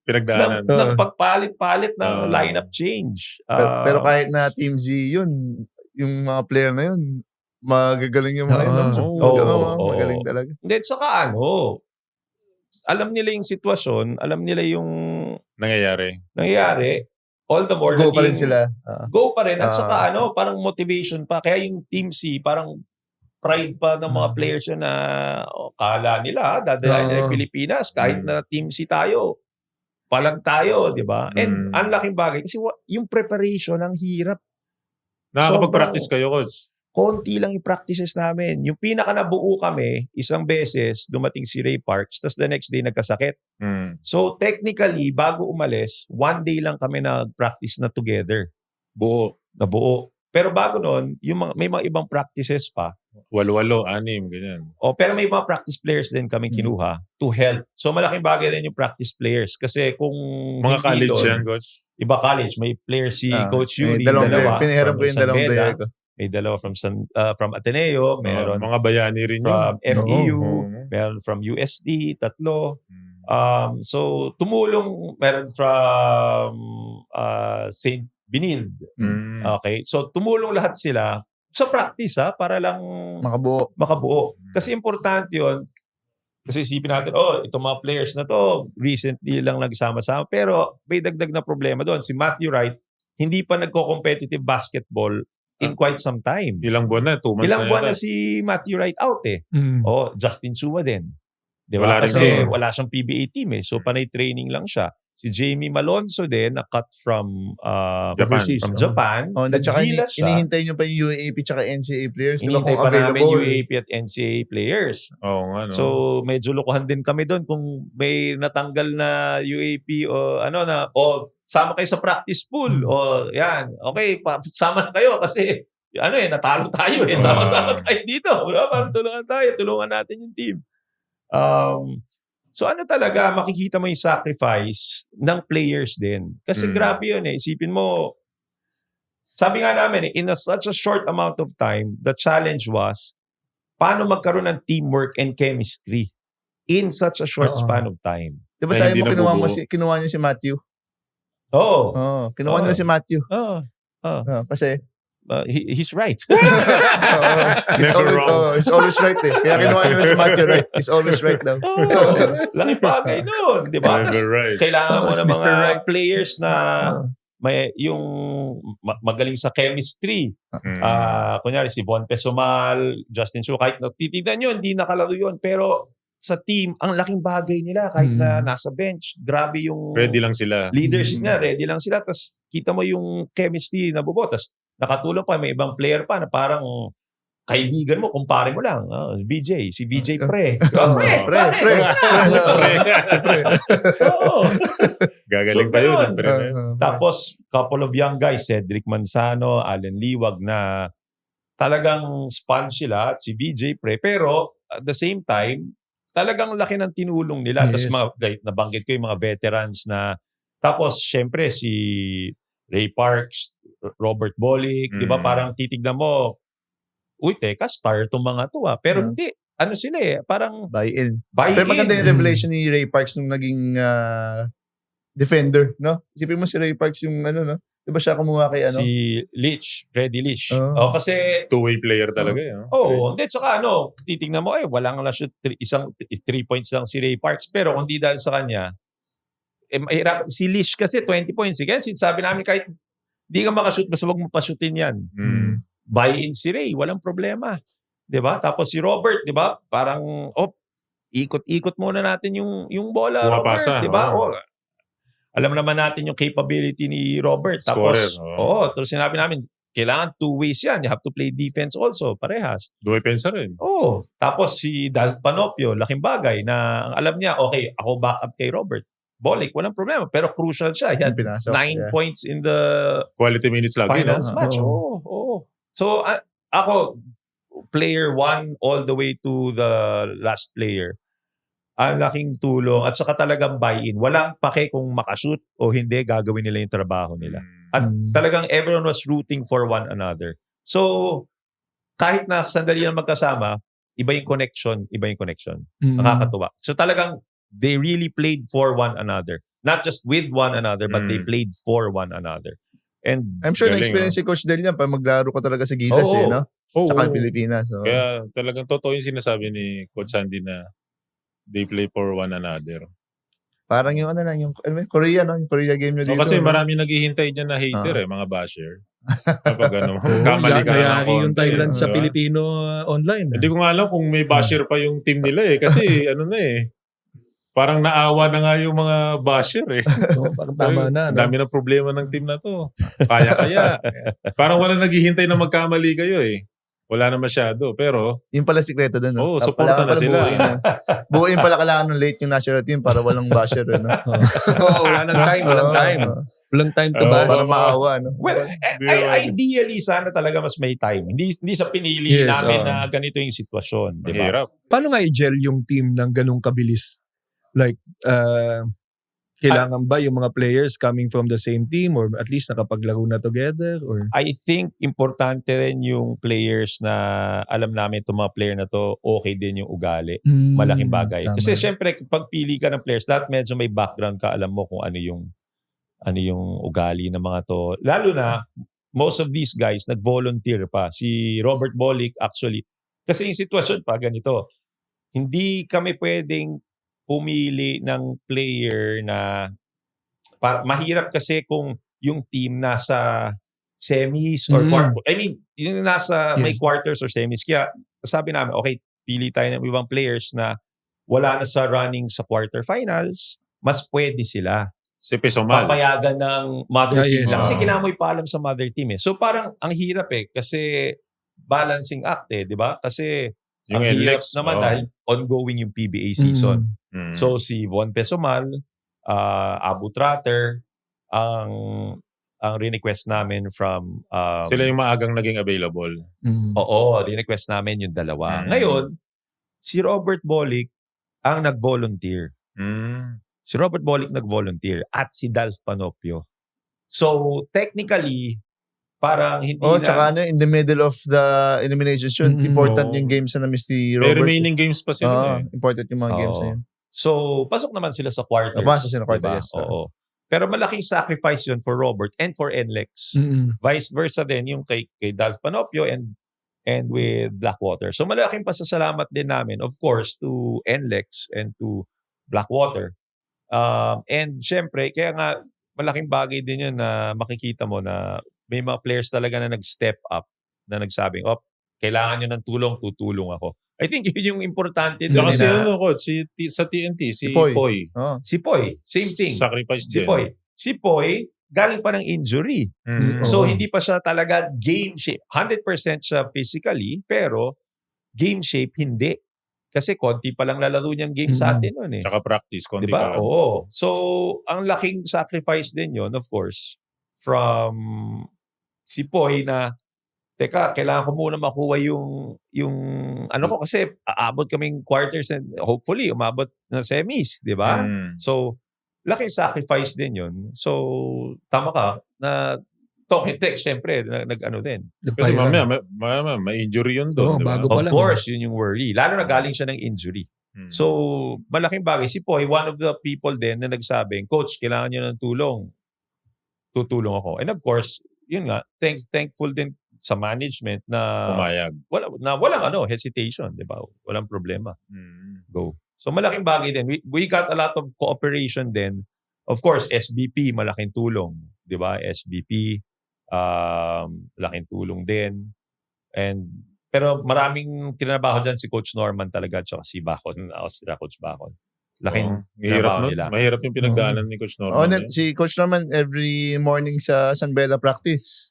Pinagdaanan. ng pagpalit-palit ng lineup change. Pero kahit na Team Z yun, yung mga player na yun, magagaling yung mga yun. Magaling talaga. Hindi, saka alam nila yung sitwasyon, alam nila yung Nangyayari. all the more Go pa rin sila. Go pa rin. At saka parang motivation pa. Kaya yung Team C, parang pride pa ng mga players yun na kala nila, dadalahin nila yung Pilipinas. Kahit na Team C tayo, palag tayo, di ba? And ang laking bagay. Kasi yung preparation, ang hirap. Nakakapag-practice kayo, coach? Konti lang yung practices namin. Yung pinaka nabuo kami, isang beses, dumating si Ray Parks, tapos the next day nagkasakit. So technically, bago umalis, 1 day lang kami nag-practice na together. Nabuo. Pero bago nun, may mga ibang practices pa. 8, 6, ganyan. Pero may mga practice players din kami kinuha to help. So malaking bagay din yung practice players. Kasi kung mga college yan, coach? Iba college. May player si Coach Yuri. Pinahiram ko yung dalawang player ko. May dalawa from Ateneo, meron mga bayani rin from FEU, meron from USD, 3. So tumulong, meron from St. Benild. Okay, so tumulong lahat sila sa practice para lang makabuo. Kasi importante 'yon. Kasi isipin natin, itong mga players na to recently lang nagsama-sama, pero may dagdag na problema doon. Si Matthew Wright hindi pa nagko-competitive basketball in quite some time. Ilang buwan na, 2 months Ilang buwan na si Matthew Wright out Justin Chua din. Diba? Wala Kasi wala siyang PBA team so panay training lang siya. Si Jamie Malonzo din, na-cut from Japan. Nagila siya. Inihintay nyo pa yung UAAP tsaka NCAA players. Inihintay pa namin UAAP at NCAA players. So medyo lokohan din kami doon kung may natanggal na UAAP sama kayo sa practice pool. Yan. Okay, sama na kayo kasi natalo tayo Sama-sama tayo dito. Tulungan natin yung team. So talaga, makikita mo yung sacrifice ng players din. Kasi grabe yun Isipin mo, sabi nga namin in such a short amount of time, the challenge was, paano magkaroon ng teamwork and chemistry in such a short span of time. Diba sabi mo, kinuha niyo si Matthew? Kinuha niyo si Matthew. Kasi he's right. He's always right Kaya kinuha niyo si Matthew right. He's always right daw. Laking bagay nun. Diba? Right. Kailangan mo ng mga players na may yung magaling sa chemistry. Kunyari si Von Pesomal, Justin Chua, kahit titignan nyo, hindi nakalaro yun. Pero sa team, ang laking bagay nila kahit na nasa bench. Grabe yung ready lang sila. Leadership niya, ready lang sila. Tapos kita mo yung chemistry na bubo. Tapos nakatulong pa, may ibang player pa na parang kaibigan mo, kumpare mo lang. Si VJ Pre. Pre. Gagaling pa yun. Tapos, couple of young guys, Cedric Manzano, Allen Liwag na talagang sponge sila at si VJ Pre. Pero at the same time, talagang laki ng tinulong nila. Tapos nabanggit ko yung mga veterans na tapos syempre si Ray Parks, Robert Bolick, di ba parang titignan mo, teka, star itong mga to Pero hindi, sila parang buy-in. Pero maganda yung revelation ni Ray Parks nung naging defender, no? Isipin mo si Ray Parks yung di ba siya kumuha kay Si Leach, Freddy Leach. Kasi two-way player talaga hindi, tsaka titignan mo, wala nga shoot, 3 points lang si Ray Parks. Pero kung di dahil sa kanya, mahirap. Si Leach kasi 20 points. Kaya sabi namin kahit di ka makashoot, basta wag mo pa-shootin yan. Buy-in si Ray, walang problema. Diba? Tapos si Robert, diba? Parang, ikot-ikot muna natin yung bola, Pumapasa, Robert. Diba? Alam naman natin yung capability ni Robert. Tapos, Scorer, tapos sinabi namin, kailangan two ways yan. You have to play defense also, parehas. Duwepensa rin. Oh, tapos si Dalf Panopio, laking bagay na ang alam niya, okay, ako backup kay Robert. Bolick, walang problema. Pero crucial siya. He had 9 points in the Quality minutes lagi. finals match. Oo. So, ako, player 1 all the way to the last player. Ang laking tulong at saka talagang buy-in. Walang pake kung makashoot o hindi, gagawin nila yung trabaho nila. At talagang everyone was rooting for one another. So, kahit na sandali lang magkasama, iba yung connection. Nakakatuwa. So talagang they really played for one another. Not just with one another, but they played for one another. And I'm sure galing, na-experience si Coach Del yan pa maglaro ka talaga sa Gilas no? Saka Pilipinas. So. Kaya talagang totoo yung sinasabi ni Coach Sandy na they play for one another. Parang yung yung Korea, no? Yung Korea game nyo dito. Kasi no? marami naghihintay dyan na hater mga basher. Kapag kamali ka na Yari yung Thailand sa Pilipino online. Hindi ko nga alam kung may basher pa yung team nila Kasi parang naawa na nga yung mga basher Parang tama na. No? Dami ng problema ng team na to. Kaya. Parang wala naghihintay na magkamali kayo Wala na masyado. Pero yung pala sikreto doon. No? suporta na sila. Buuin pala kailangan ng late yung national team para walang basher. No? Wala nang time. Walang time to bash. Para maawa. No? well, ideally, sana talaga mas may time. Hindi sa pinili namin na ganito yung sitwasyon. Diba? Mahirap. Paano nga i-gel yung team ng ganung kabilis? Like, kailangan ba yung mga players coming from the same team or at least nakapaglaro na together? Or I think importante rin yung players na alam namin itong mga player na to, okay din yung ugali. Malaking bagay. Tama. Kasi syempre, pag pili ka ng players, dapat medyo may background ka, alam mo kung ano yung ugali ng mga to. Lalo na, most of these guys nag-volunteer pa. Si Robert Bolick actually, kasi yung sitwasyon pa ganito, hindi kami pwedeng pumili ng player na mahirap kasi kung yung team nasa semis or quarters. I mean, yung nasa may quarters or semis. Kaya sabi namin, okay, pili tayo ng ibang players na wala na sa running sa quarterfinals, mas pwede sila. Si Pesomal. Papayagan ng mother team. Yes. Kasi kinamoy pa alam sa mother team So parang ang hirap kasi balancing act di ba? Kasi yung ang hirap NLEX, naman dahil ongoing yung PBA season. So si Von Pesomal, Abu Tratter, ang request namin from sila yung maagang naging available. Oo, request namin yung dalawa. Ngayon, si Robert Bolick ang nag-volunteer. Si Robert Bolick nag-volunteer at si Dalf Panopio. So technically, parang hindi tsaka in the middle of the eliminations yun, important yung games na miss si Robert. May remaining games pa sila Important yung mga games na yun. So, pasok naman sila sa quarters. Pasok sila sa quarters, yes. Oo. Pero malaking sacrifice yun for Robert and for NLEX. Vice versa din yung kay Dalf Panopio and with Blackwater. So, malaking pasasalamat din namin, of course, to NLEX and to Blackwater. And syempre, kaya nga, malaking bagay din yun na makikita mo na may mga players talaga na nag-step up, na nagsabing, kailangan nyo ng tulong, tutulong ako. I think yun yung importante doon. Kasi coach, sa TNT, si Poy. Si Poy, same thing. Sacrifice din. Si Poy, galing pa ng injury. So, hindi pa siya talaga game shape. 100% siya physically, pero game shape, hindi. Kasi konti pa lang lalaro niyang game sa atin nun Tsaka practice, konti diba? pa lang. Oo. So, ang laking sacrifice din yun, of course, from si Poy na teka, kailangan ko muna makuha yung ko kasi aabot kaming quarters and hopefully umabot ng semis, di ba? So, laking sacrifice din yun. So, tama ka na talking text, syempre, nag-ano din. Kasi mamaya, may injury yun doon, di ba? Of course, yun yung worry. Lalo na galing siya ng injury. So, malaking bagay. Si Poy, one of the people din na nagsabing, Coach, kailangan niyo ng tulong. Tutulong ako. And of course, yun nga, thankful din sa management na pumayag. Walang hesitation, di ba? Walang problema. Go. So malaking bagay din. We got a lot of cooperation din. Of course, SBP, malaking tulong. Di ba? SBP, malaking tulong din. Pero maraming tinabaho dyan si Coach Norman talaga at si Bacon, Austria Coach Bacon. Laking mahirap yung pinagdaanan ni Coach Norman. Si Coach Norman every morning sa San Beda practice.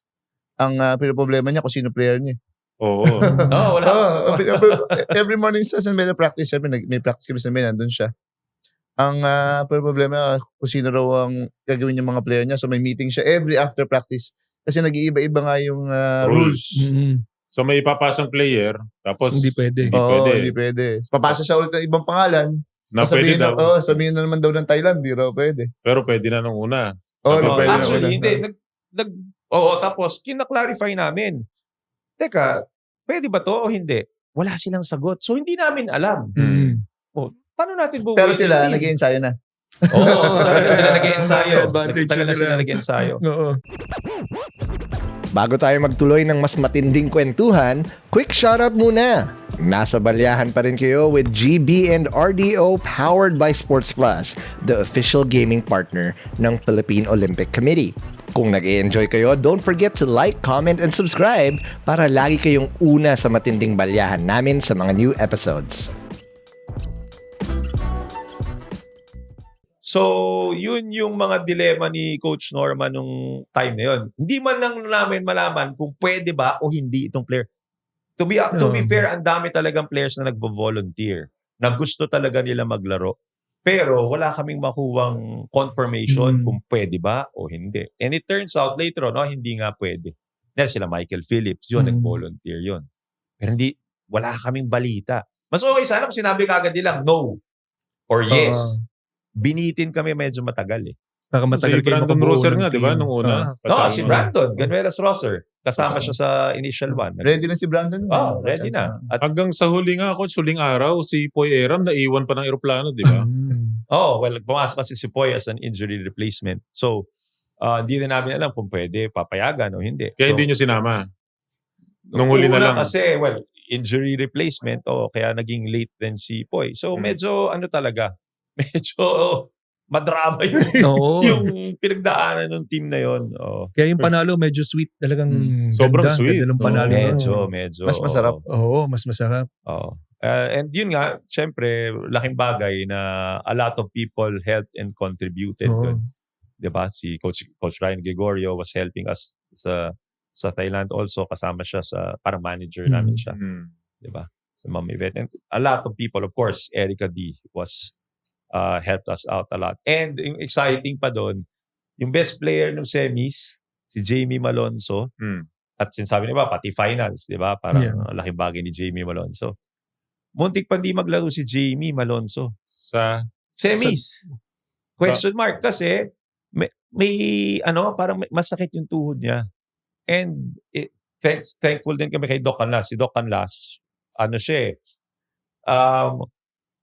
ang problema niya kung sino player niya. Oo. wala. Every morning sa San Beda practice, may practice kami sa San Beda, nandun siya. Ang problema kung sino raw ang gagawin yung mga player niya. So may meeting siya every after practice. Kasi nag-iiba-iba nga yung rules. So may ipapasang player, tapos Hindi pwede. Hindi pwede. Papasa siya ulit ng ibang pangalan. na pwede daw. Sabihin na naman daw ng Thailand, di raw pwede. Pero pwede na nung una. Pwede na Actually, una. hindi. Tapos, kinaklarify namin. Teka, pwede ba to o hindi? Wala silang sagot. So, hindi namin alam. Paano natin bubuhay? Pero sila, nag-i-ensayo na. Sila nag-ensayo. Advantage Tagal na sila. sila nag-ensayo. Oo. Bago tayo magtuloy ng mas matinding kwentuhan, quick shoutout muna! Nasa balyahan pa rin kayo with GB and RDO powered by Sports Plus, the official gaming partner ng Philippine Olympic Committee. Kung nag-i-enjoy kayo, don't forget to like, comment, and subscribe para lagi kayong una sa matinding balyahan namin sa mga new episodes. So, yun yung mga dilema ni Coach Norman nung time na yun. Hindi man lang namin malaman kung pwede ba o hindi itong player. To be fair, ang dami talagang players na nagvo-volunteer, na gusto talaga nila maglaro. Pero wala kaming makuwang confirmation kung pwede ba o hindi. And it turns out later on, hindi nga pwede. Dahil sila Michael Phillips, yun, nag-volunteer yun. Pero wala kaming balita. Mas okay sana kung sinabi kagad nilang no or yes. Binitin kami medyo matagal eh. Baka matagal Si Brandon Rosser nga, di ba? Nung una. Si Brandon. Ganuelas Rosser. Kasama siya sa initial one. Ready na si Brandon? Ready na. At, hanggang sa huli nga, coach, huling araw, si Poy Eram naiwan pa ng eroplano, di ba? pumasok kasi si Poy as an injury replacement. So, hindi rin namin alam kung pwede papayagan o hindi. Kaya so, hindi nyo sinama. Nung huli na lang. Kasi, injury replacement, kaya naging late din si Poy. So, medyo madrama yung pinagdaanan ng team na yon. Kaya yung panalo medyo sweet. Talagang sobrang ganda. sweet. Ganda ng panalo. Medyo. Mas masarap. Mas masarap. And yun nga, syempre, laking bagay na a lot of people helped and contributed. Diba? Si Coach Ryan Gregorio was helping us sa Thailand also. Kasama siya parang manager namin siya. Diba? Sa Ma'am Yvette. And a lot of people, of course, Erica D was helped us out a lot. And yung exciting pa doon, yung best player ng semis, si Jamie Malonzo, at sinasabi niya pati finals, di ba? Parang laking bagay ni Jamie Malonzo. Muntik pa di maglaro si Jamie Malonzo. Sa semis. Question mark. Kasi, parang masakit yung tuhod niya. And, thankful din kami kay Doc Canlas. Si Doc Canlas,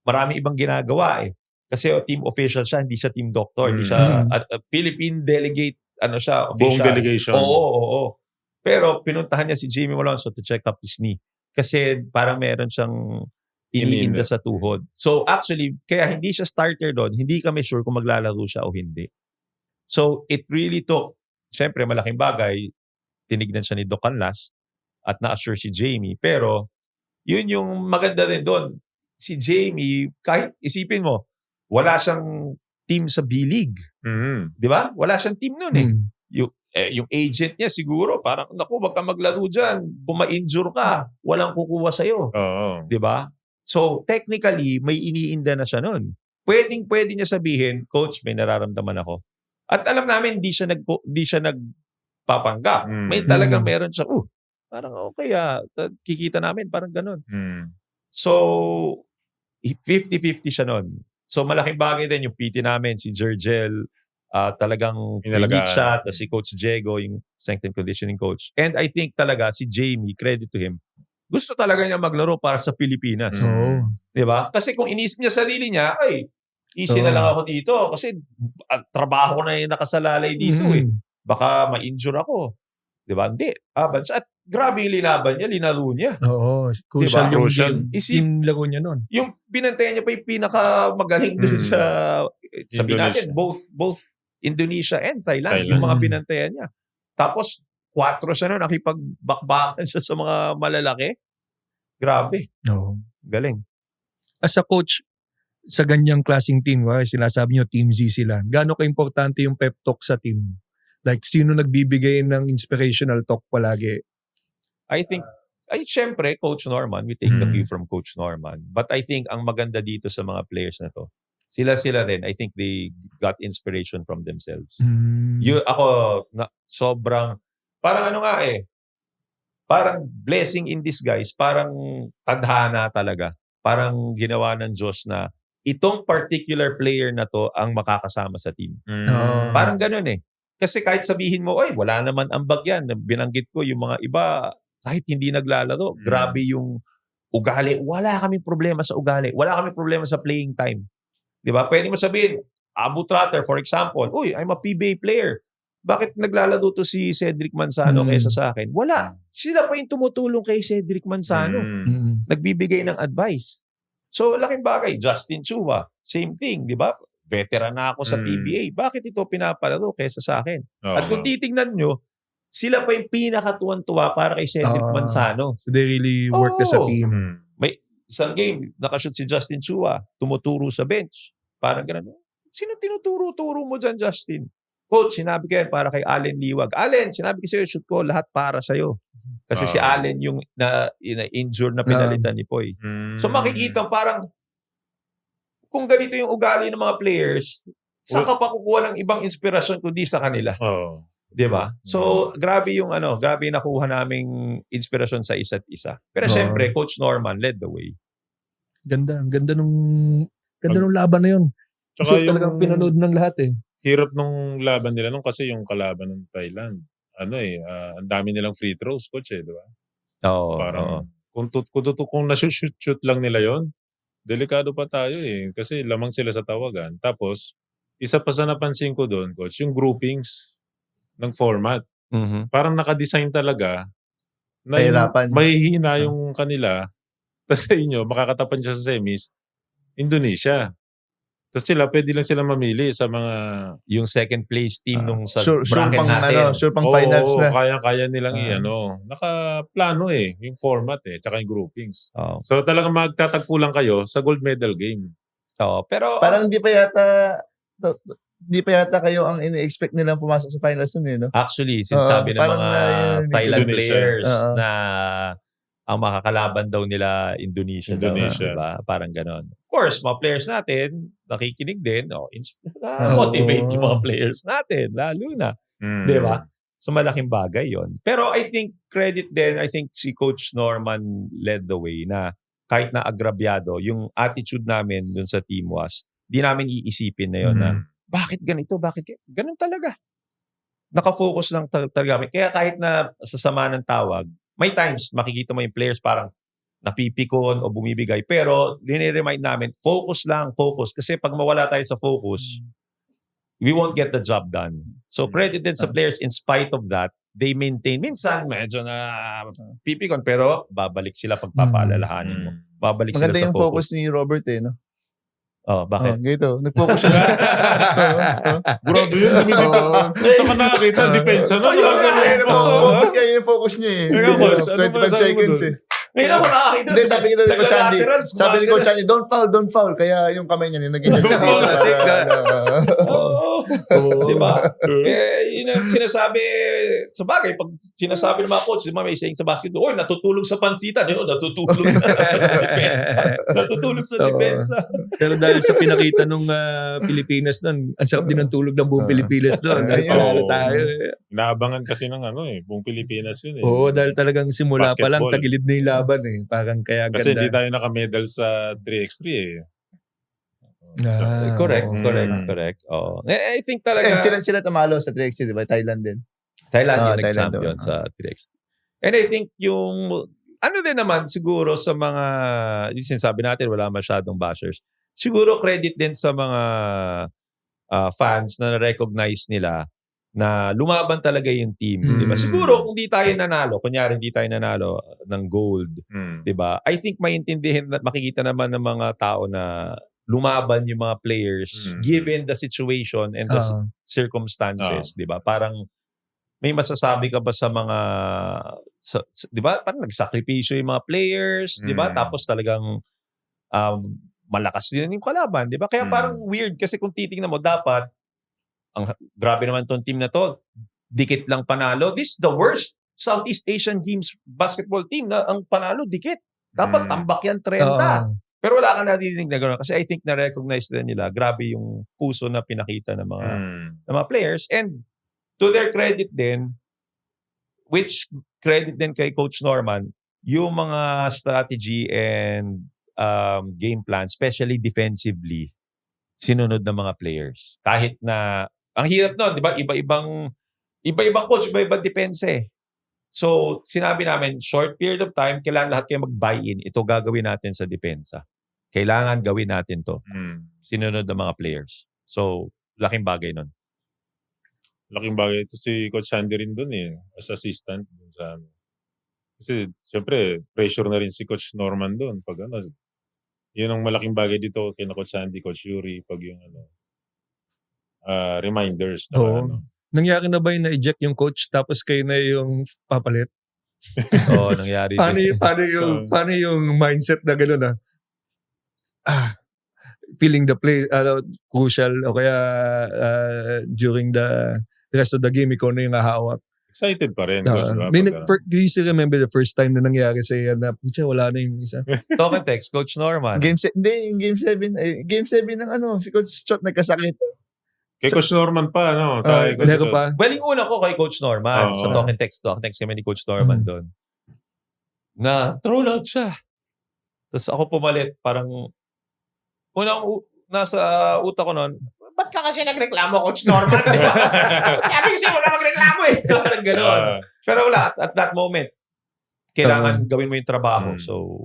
marami ibang ginagawa eh. Kasi team official siya, hindi siya team doctor. Hindi siya Philippine delegate, official. buong delegation. Oo. Pero pinuntahan niya si Jamie Malonzo to check up his knee. Kasi parang meron siyang iniinda sa tuhod. So actually, kaya hindi siya starter doon. Hindi kami sure kung maglalaro siya o hindi. So it really took, syempre malaking bagay, tinignan siya ni Doc Canlas at na-assure si Jamie. Pero yun yung maganda rin doon. Si Jamie, kahit isipin mo, wala siyang team sa B-League. Di ba? Wala siyang team nun eh. Yung agent niya siguro, parang, wag ka maglaro dyan. Kung ma-injure ka, walang kukuha sa'yo. Di ba? So, technically, may iniinda na siya nun. Pwede niya sabihin, Coach, may nararamdaman ako. At alam namin, di siya nagpapanggap. May talagang meron siya, parang okay kikita namin, parang ganun. So, 50-50 siya nun. So, malaking bagay din yung PT namin, si Jergel, talagang pinit siya, tapos si Coach Diego, yung strength and conditioning coach. And I think talaga, si Jamie, credit to him, gusto talaga niya maglaro para sa Pilipinas. Di ba? Kasi kung inisip niya sarili niya, easy na lang ako dito. Kasi trabaho ko na yung nakasalalay dito eh. Baka ma-injure ako. Di ba? Hindi. At grabe yung linaban niya, linaro niya. Crucial diba? yung lago niya nun. Yung binantayan niya pa yung pinakamagaling dun sa sabi natin, both Indonesia and Thailand. Yung mga binantayan niya. Tapos, 4 siya nun, nakipagbakbakan siya sa mga malalaki. Grabe. Galing. As a coach, sa ganyang klaseng team, sinasabi niyo Team Z sila, gaano ka-importante yung pep talk sa team? Like, sino nagbibigay ng inspirational talk palagi? I think, syempre, Coach Norman. We take the cue from Coach Norman. But I think ang maganda dito sa mga players na to, sila rin, I think they got inspiration from themselves. Sobrang, parang parang blessing in disguise, parang tadhana talaga. Parang ginawa ng Diyos na itong particular player na to ang makakasama sa team. Parang ganun Kasi kahit sabihin mo, wala naman ambag yan. Binanggit ko yung mga iba, kahit hindi naglalaro, grabe yung ugali. Wala kaming problema sa ugali. Wala kaming problema sa playing time. Di ba? Pwede mo sabihin, Abu Trotter, for example, I'm a PBA player. Bakit naglalaro to si Cedric Manzano kaysa sa akin? Wala. Sila pa yung tumutulong kay Cedric Manzano. Nagbibigay ng advice. So, laking bagay. Justin Chua, same thing, di ba? Veteran na ako sa PBA. Bakit ito pinapalaro kaysa sa akin? At kung titingnan nyo, sila pa yung pinakatuwan-tuwa para kay Cedric Manzano. So they really work as a team. May isang game, nakashoot si Justin Chua, tumuturo sa bench. Parang gano'n. Sino tinuturo-turo mo dyan, Justin? Coach, sinabi ko yan para kay Allen Liwag. Allen, sinabi ko sa'yo, shoot ko lahat para sa'yo. Kasi si Allen yung na-injure na pinalitan ni Poy. So makikita parang kung ganito yung ugali ng mga players, saan ka pa kukuha ng ibang inspirasyon kundi sa kanila? Diba? So, grabe yung nakuha naming inspirasyon sa isa't isa. Pero syempre, Coach Norman led the way. Ganda nung laban na yun. Kasi talagang pinanood ng lahat Hirap nung laban nila nung kasi yung kalaban ng Thailand. Ang dami nilang free throws, coach di ba? Parang kung na-shoot lang nila yon, delikado pa tayo kasi lamang sila sa tawagan. Tapos, isa pa sa napansin ko doon, coach, yung groupings ng format. Parang naka-design talaga na mahihina yung kanila. Tapos sa inyo, makakatapan siya sa semis, Indonesia. Tapos pwede lang sila mamili sa mga yung second place team nung sa sure bracket pang, natin. Sure pang finals na. Kaya nilang nakaplano yung format tsaka yung groupings. So talagang magtatagpo lang kayo sa gold medal game. Pero parang hindi pa yata kayo ang ini-expect nilang pumasok sa finals nun no? Actually, sinasabi ng mga Thailand Indonesia players na ang makakalaban daw nila Indonesia. Daw, diba? Parang ganon. Of course, mga players natin, nakikinig din, motivate yung mga players natin, lalo na. Diba? So, malaking bagay yon. Pero I think, credit din, I think si Coach Norman led the way na kahit na agrabyado, yung attitude namin dun sa team was, di namin iisipin na yon na, bakit ganito? Bakit ganon talaga? Nakafocus lang talaga. Kaya kahit na sasama ng tawag, may times makikita mo yung players parang napipikon o bumibigay. Pero diniremind namin, focus lang, focus. Kasi pag mawala tayo sa focus, we won't get the job done. So credit din sa players in spite of that, they maintain. Minsan medyo na pipikon pero babalik sila pagpapaalalahanin mo. Babalik sila sa focus. Maganda yung focus ni Robert no? Bakit? Ganito. Nag-focus siya. Grabe yun. Saka nakakita, depensa na. Focus kaya yung focus niya 25 seconds Ngayon ako nakakita. Hindi, sabi ni Coach Andy. Sabi ni Coach Andy, don't foul. Kaya yung kamay niya naging dito. Diba? Yun ang sinasabi, sa bagay, pag sinasabi ng mga coach, may saying sa basketball, natutulog sa pansitan. Natutulog sa depensa. Pero dahil sa pinakita nung Pilipinas nun, ang sarap din ng tulog ng buong Pilipinas doon. Tayo. Naabangan kasi ng buong Pilipinas yun Oo, dahil talagang simula pa lang, tagilid na yung laban Parang kaya kasi ganda. hindi tayo naka-medal sa 3x3 Correct. I think talaga sila tumalo sa 3x3, di ba? Thailand din. Thailand yung nag-champion sa 3x3. And I think yung din naman siguro sa mga sinasabi natin wala masyadong bashers. Siguro credit din sa mga fans na recognize nila na lumaban talaga yung team, di ba? Siguro kung di tayo nanalo, kunyari hindi tayo nanalo ng gold, di ba? I think maintindihan at makikita naman ng mga tao na lumaban yung mga players given the situation and the circumstances, di ba? Parang may masasabi ka ba sa mga di ba? Parang nagsakripisyo yung mga players, di ba? Tapos talagang malakas din yung kalaban, di ba? Kaya parang weird kasi kung titingnan mo dapat grabe naman tong team na to. Dikit lang panalo. This is the worst Southeast Asian Games basketball team na ang panalo dikit. Dapat tambak yan 30. Pero wala kang nadidinig na gano'n. Kasi I think na-recognize din nila, grabe yung puso na pinakita ng mga players. And to their credit din, which credit din kay Coach Norman, yung mga strategy and game plan, especially defensively, sinunod ng mga players. Kahit na, ang hirap nun, di ba? Iba-ibang coach, iba-ibang depense. So, sinabi namin, short period of time, kailangan lahat kayo mag-buy-in. Ito gagawin natin sa depensa. Kailangan gawin natin to. Sinunod ng mga players. So, laking bagay nun. Laking bagay ito si Coach Andy rin dun as assistant. Dun sa, kasi, siyempre, pressure na rin si Coach Norman dun. Pag yun ang malaking bagay dito kay Coach Andy, Coach Yuri, pag yung reminders. Nangyari na ba yung na-eject yung coach tapos kayo na yung papalit? Oo, nangyari Paano yung mindset na gano'n feeling the play crucial o kaya during the rest of the game ikaw na yung hahawak? Excited pa rin. Do you still remember the first time na nangyari sa'yo na wala na yung isa? Talk and text, Coach Norman. Yung game 7 ng si Coach Chot nagkasakit. Kay Coach Norman pa, pa. Well, yung una ko kay Coach Norman, sa talk and text kami ni Coach Norman doon. Na throw out siya. Tapos ako pumalit, parang, nasa utak ko noon, ba't ka kasi nagreklamo, Coach Norman? Diba? Sabi ko siya, wag ka magreklamo Parang gano'n. Pero wala, at that moment, kailangan gawin mo yung trabaho. So,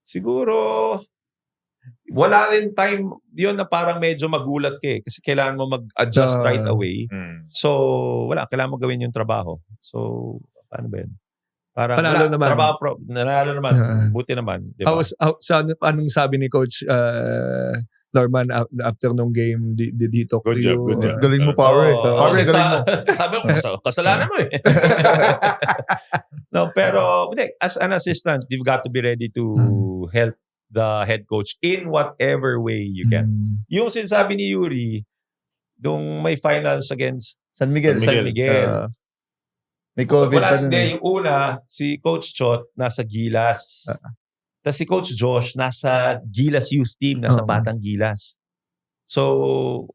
siguro, wala rin time yun na parang medyo magulat ka kasi kailangan mo mag-adjust right away. So, wala. Kailangan mo gawin yung trabaho. So, paano ba yun? Parang, panalo naman. Nanalo naman. Buti naman. Diba? Anong sabi ni Coach Norman after nung game? Did he talk to you? Good job. Galing mo, Power. Power, galing mo. Sabi ko, kasalanan mo No, pero, as an assistant, you've got to be ready to help the head coach in whatever way you can. Yung sinasabi ni Yuri, nung may finals against San Miguel. May COVID wala pa yung una, si Coach Chot nasa Gilas. Tapos si Coach Josh nasa Gilas Youth Team, nasa Batang Gilas. So,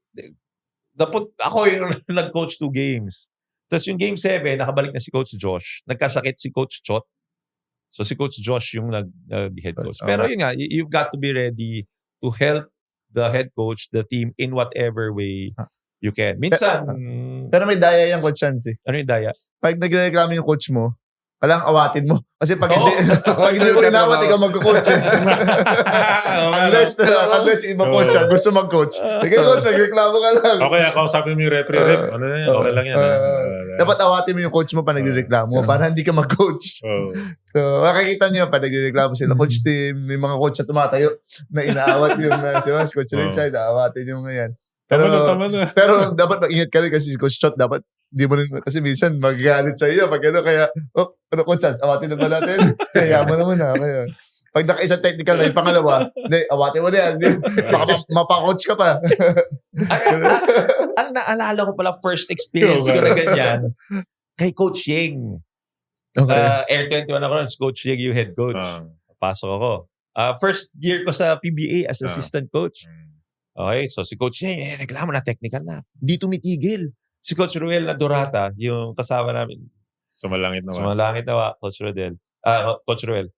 ako yung nag-coach 2 games. Tapos yung game 7, nakabalik na si Coach Josh. Nagkasakit si Coach Chot. So si Coach Josh yung nag-head coach. Pero yun nga, you've got to be ready to help the head coach, the team, in whatever way you can. Minsan... Pero may daya yung Coach Chance. Ano yung daya? Pag nagreklamo yung coach mo, walang awatin mo. Kasi pag hindi mo inawat, ikaw mag-coach unless yung ibang coach siya, gusto mag-coach. Sige coach, magreklamo ka lang. Okay, kausapin mo yung referee. Ano na yan? Okay lang yan. Dapat awatin mo yung coach mo pa nagreklamo para hindi ka mag-coach. So, makikita niyo pa nagreklamo sila. Coach team, may mga coach na tumatayo na inaawat yung Coach Richard, aawatin yung ngayon. Tama na. Pero dapat mag-ingat ka rin kasi si Coach Chot dapat di mo rin, kasi minsan magagalit sa iyo pag kaya, Coach Sans, awatin na ba natin? Kaya mo naman kaya. Pag naka-isang technical na yung pangalawa, hindi, awatin mo na yan. Baka mapakoach ka pa. Ang naalala ko pala first experience ko na ganyan, kay Coach Yeng. Okay. Air 21 ako nun, Coach Yeng yung head coach. Pasok ako. First year ko sa PBA as assistant coach. Okay, so si Coach Yeng, reklamo na, technical na. Di tumitigil. Si Coach Ruel na Dorata, yung kasama namin. Sumalangit na Coach Ruel. Coach Ruel.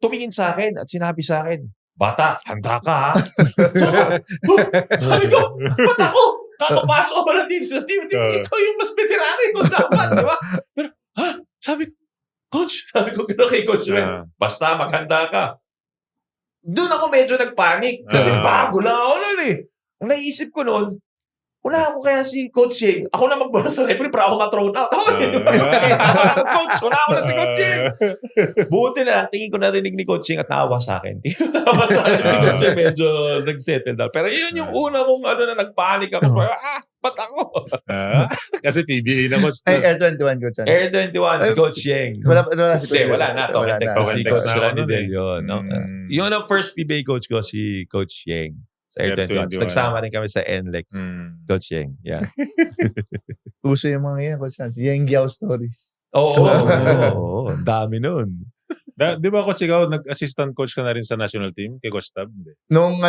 Tumingin sa akin at sinabi sa akin, bata, handa ka ha? Sabi ko, ba't ako? Kakapasok ba lang din sa team? Ikaw yung mas veterano, ikaw dapat, di ba? Pero, sabi ko, Coach, gano'n kay Coach Ruel, basta maghanda ka. Doon ako medyo nagpanik kasi bago lang ako nun Ang naisip ko nun, una ako kaya si Coach Yeng. Ako na magbara sa referee para ako ma-thrown out. Coach, una ako na si Coach Yeng. Buti na, tingin ko narinig ni Coach Yeng at naawa sa akin. Si Coach Yeng medyo nag-settle down. Pero yun yung una mong na nagpanik ako. Ba't ako? Kasi PBA na Coach. Ay, Air 21 Coach. Air 21 si Coach Yeng. Wala si Coach. Wala na. Talk si Coach Randy Del. Yun. Yun ang first PBA coach ko, si Coach Yeng. Sa Air 21. Nagsama rin kami sa NLEX. Coach Yeng. Yeah. Uso yung mga yan, Coach Hans. Yang Giao stories. Oo. Dami nun. Di ba, Coach, ikaw, nag-assistant coach ka na rin sa national team kay Coach Tab? Hindi. Nung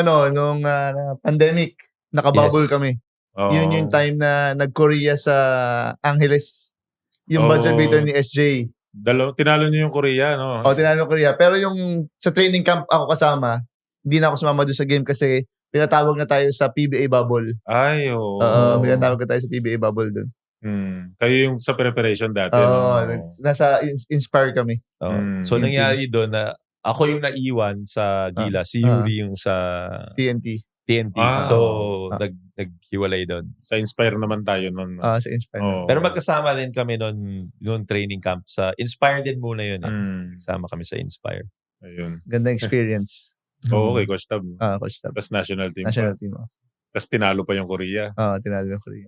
pandemic, nakabubble Yes. kami. Oo. Yun yung time na nag-Korea sa Angeles. Yung Oo. buzzer beater ni SJ. Tinalo niyo yung Korea, no? O, tinalo Korea. Pero yung sa training camp ako kasama, hindi na ako sumama doon sa game kasi pinatawag na tayo sa PBA bubble. Ay, oo. Oo, pinatawag na tayo sa PBA bubble doon. Kayo yung sa preparation dati, Oo, no? nasa Inspire kami. So, nangyari doon na ako yung naiwan sa Gilas. Si Yuri yung sa TNT. So, naghiwalay doon. Sa Inspire naman tayo nun. Sa Inspire. Oo. Pero magkasama din kami noon training camp. Sa Inspire din muna yun. Kasama kami sa Inspire. Ayun. Ganda experience. Oo, okay, Coach Tab. Coach Tab. Tapos national team National pa. team. Tapos tinalo pa yung Korea. Tinalo yung Korea.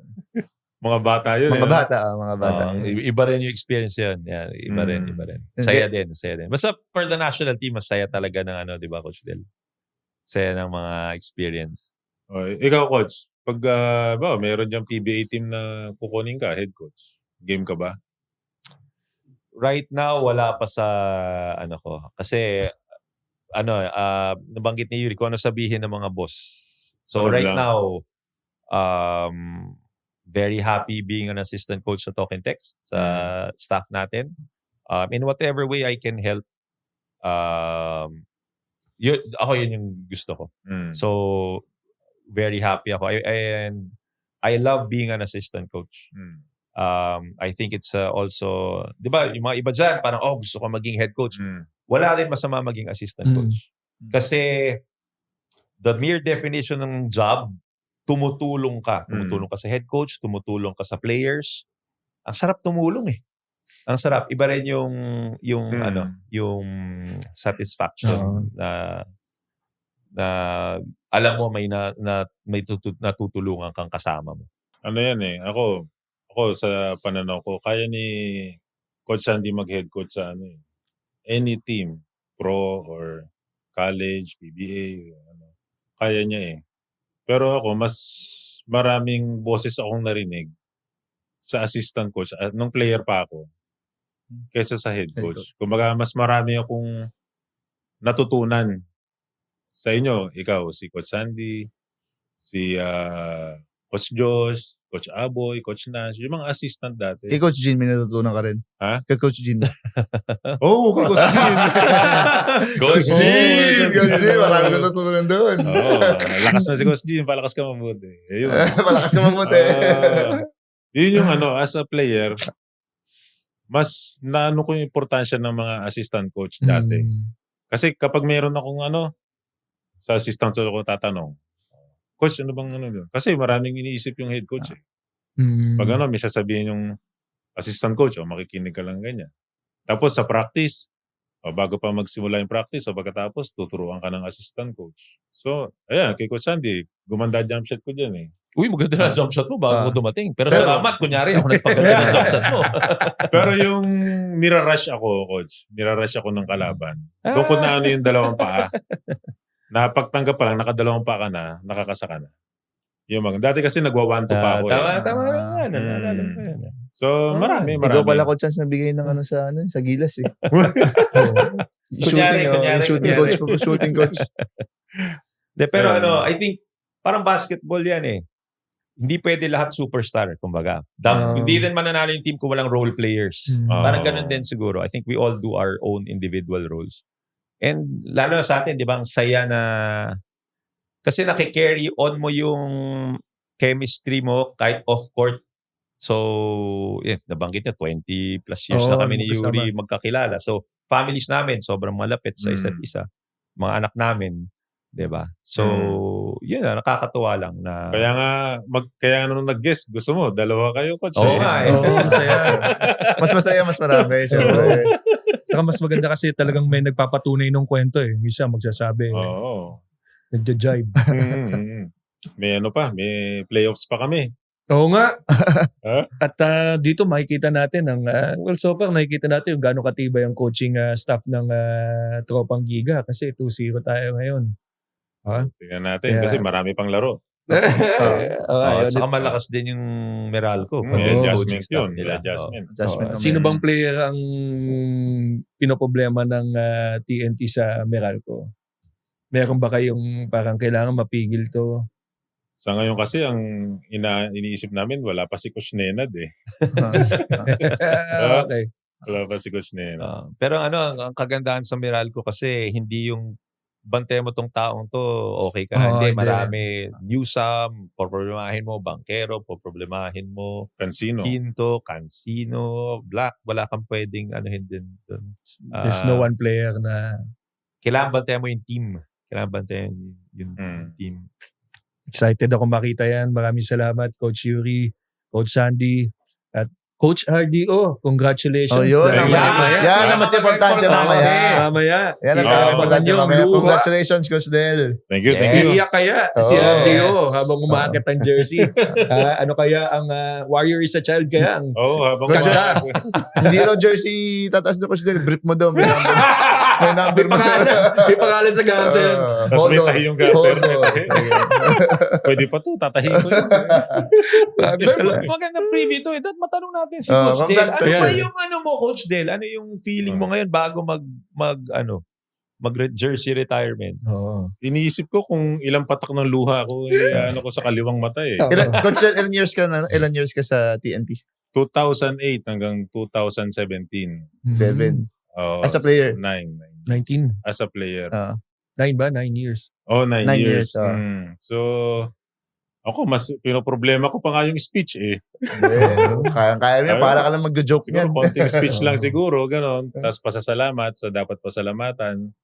Mga bata yun. Mga bata. Iba rin yung experience yun. Yan, iba rin. Saya din. Basta for the national team, masaya talaga ng di ba, Coach Del? Saya ng mga experience. Ikaw, Coach, pag meron yung PBA team na kukunin ka, head coach, game ka ba? Right now, wala pa sa ko. Kasi, nabanggit ni Yuri kung ano sabihin ng mga boss. So, right now, very happy being an assistant coach sa Talk and Text, sa staff natin. In whatever way I can help, yun yung gusto ko. So, very happy ako. And I love being an assistant coach. I think it's also, di ba, yung mga iba dyan, parang, gusto ko maging head coach. Wala din masama maging assistant coach. Kasi, the mere definition ng job, tumutulong ka. Tumutulong ka sa head coach, tumutulong ka sa players. Ang sarap tumulong eh. Ang sarap. Iba rin yung satisfaction na alam mo may natutulungan kang kasama mo. Ano yan eh. Ako sa pananaw ko, kaya ni Coach Sandy mag-head coach sa any team, pro or college, PBA, kaya niya eh. Pero ako, mas maraming boses akong narinig sa assistant coach nung player pa ako kaysa sa head coach. Kumbaga, mas marami akong natutunan sa inyo. Ikaw, si Coach Sandy, si Coach Josh, Coach Aboy, Coach Nash, yung mga assistant dati. Kay Coach Jean, may natutunan ka rin. Ha? Kay Coach Jean. Oo, kay Coach Jean. Coach Jean, marami natutunan doon. Lakas na si Coach Jean, palakas ka mabuti. Ayun. Palakas ka mabuti. Yun yung as a player, mas naano ko yung importansya ng mga assistant coach dati. Kasi kapag meron akong sa assistant coach ako tatanong, Coach, ano bang yun? Kasi maraming iniisip yung head coach eh. Pag may sasabihin yung assistant coach, makikinig ka lang ganyan. Tapos sa practice, bago pa magsimula yung practice, pagkatapos tuturuan ka ng assistant coach. So, ayan, kay Coach Sandy, gumanda jump shot ko dyan eh. Uy, maganda na jump shot mo bago ko dumating. Pero salamat, kunyari ako nagpaganda ng jump shot mo. Pero yung nirarush ako, Coach, nirarush ako ng kalaban. Doon ko na yung dalawang paa. Napagtanggap pa lang, nakadalawang pa ka na, nakakasa ka na. Yung dati kasi nagwa-1-2 pa ako. Tama nga. So, marami. Ikaw pala ko chance na bigay ng sa Gilas eh. Shooting coach. Pero I think, parang basketball yan eh. Hindi pwede lahat superstar, kumbaga. Hindi din mananalo yung team kung walang role players. Parang ganun din siguro. I think we all do our own individual roles. And lalo na sa atin, di ba, ang saya na kasi nakikarry on mo yung chemistry mo kahit off-court. So, yes, nabanggit niya, 20 plus years na kami ni Yuri magkakilala. So, families namin, sobrang malapit sa isa't isa. Mga anak namin, di ba? So, yun na, nakakatuwa lang na... Kaya nga nung nag-guest, gusto mo, dalawa kayo, Coach. Oo nga eh. Masaya. Mas masaya, mas marami. Siyempre. Saka mas maganda kasi talagang may nagpapatunay ng kwento eh. Yung isa magsasabi. Oo. Nagja-jibe. May may playoffs pa kami. Oo nga. At dito makikita natin so far nakikita natin yung gaano katibay ang coaching staff ng Tropang Giga kasi 2-0 tayo ngayon. Tingnan natin Yeah. kasi marami pang laro. At saka malakas din yung Meralco. May Oo. adjustment Coaching staff yun. nila. Adjustment. Adjustment naman. Sino bang player ang pinoproblema ng TNT sa Meralco? Meron ba kayong parang kailangan mapigil to? Sa ngayon kasi ang iniisip namin wala pa si Coach Nenad eh. Okay. Wala pa si Coach Nenad. Pero ang kagandahan sa Meralco kasi hindi yung bante mo tong taong to, okay ka na. Hindi, marami. Newsam, poproblemahin mo. Bankero, poproblemahin mo. Cancino. Quinto, Cancino, Black. Wala kang pwedeng anuhin din doon. There's no one player na Kailangan bantayan mo yung team. Kailangan bantayan yung team. excited ako makita yan. Maraming salamat, Coach Yuri, Coach Sandy, at Coach RDO. Congratulations. Oh, yun. Thank you. Yan ang mas importante mamaya. Mamaya. Yan ang importante mamaya. Congratulations, Coach Del. Thank you, thank you. Iiyak kaya si RDO habang umaakit ang jersey. Ano kaya ang Warrior is a Child kaya ang Habang kanta. Hindi raw jersey tataas na Coach Del. Brief mo daw. May number mo. May pangalan sa gante. Tapos may tahi yung gutter. Hodo. Pwede pa to, tatahin ko yun. Magandang preview to. Dapat matanong natin si Oh, Coach Del. congrats, Ano Coach ba Del. yung Coach Del? Ano yung feeling mo ngayon bago mag-jersey retirement? Oo. Iniisip ko kung ilang patak ng luha ko, ano ko sa kaliwang mata eh. Coach Del, ilan years ka sa TNT? 2008 hanggang 2017. 11. Oh, As a player? 9. 19. As a player. 9 ba? 9 years. Oh, 9 9 years. years, oh. So, ako, mas pinoproblema ko pa nga yung speech eh. Kaya mo yan. Para ka lang mag-joke Siguro, niyan. konting speech lang siguro, gano'n. Tapos pasasalamat sa dapat pasalamatan.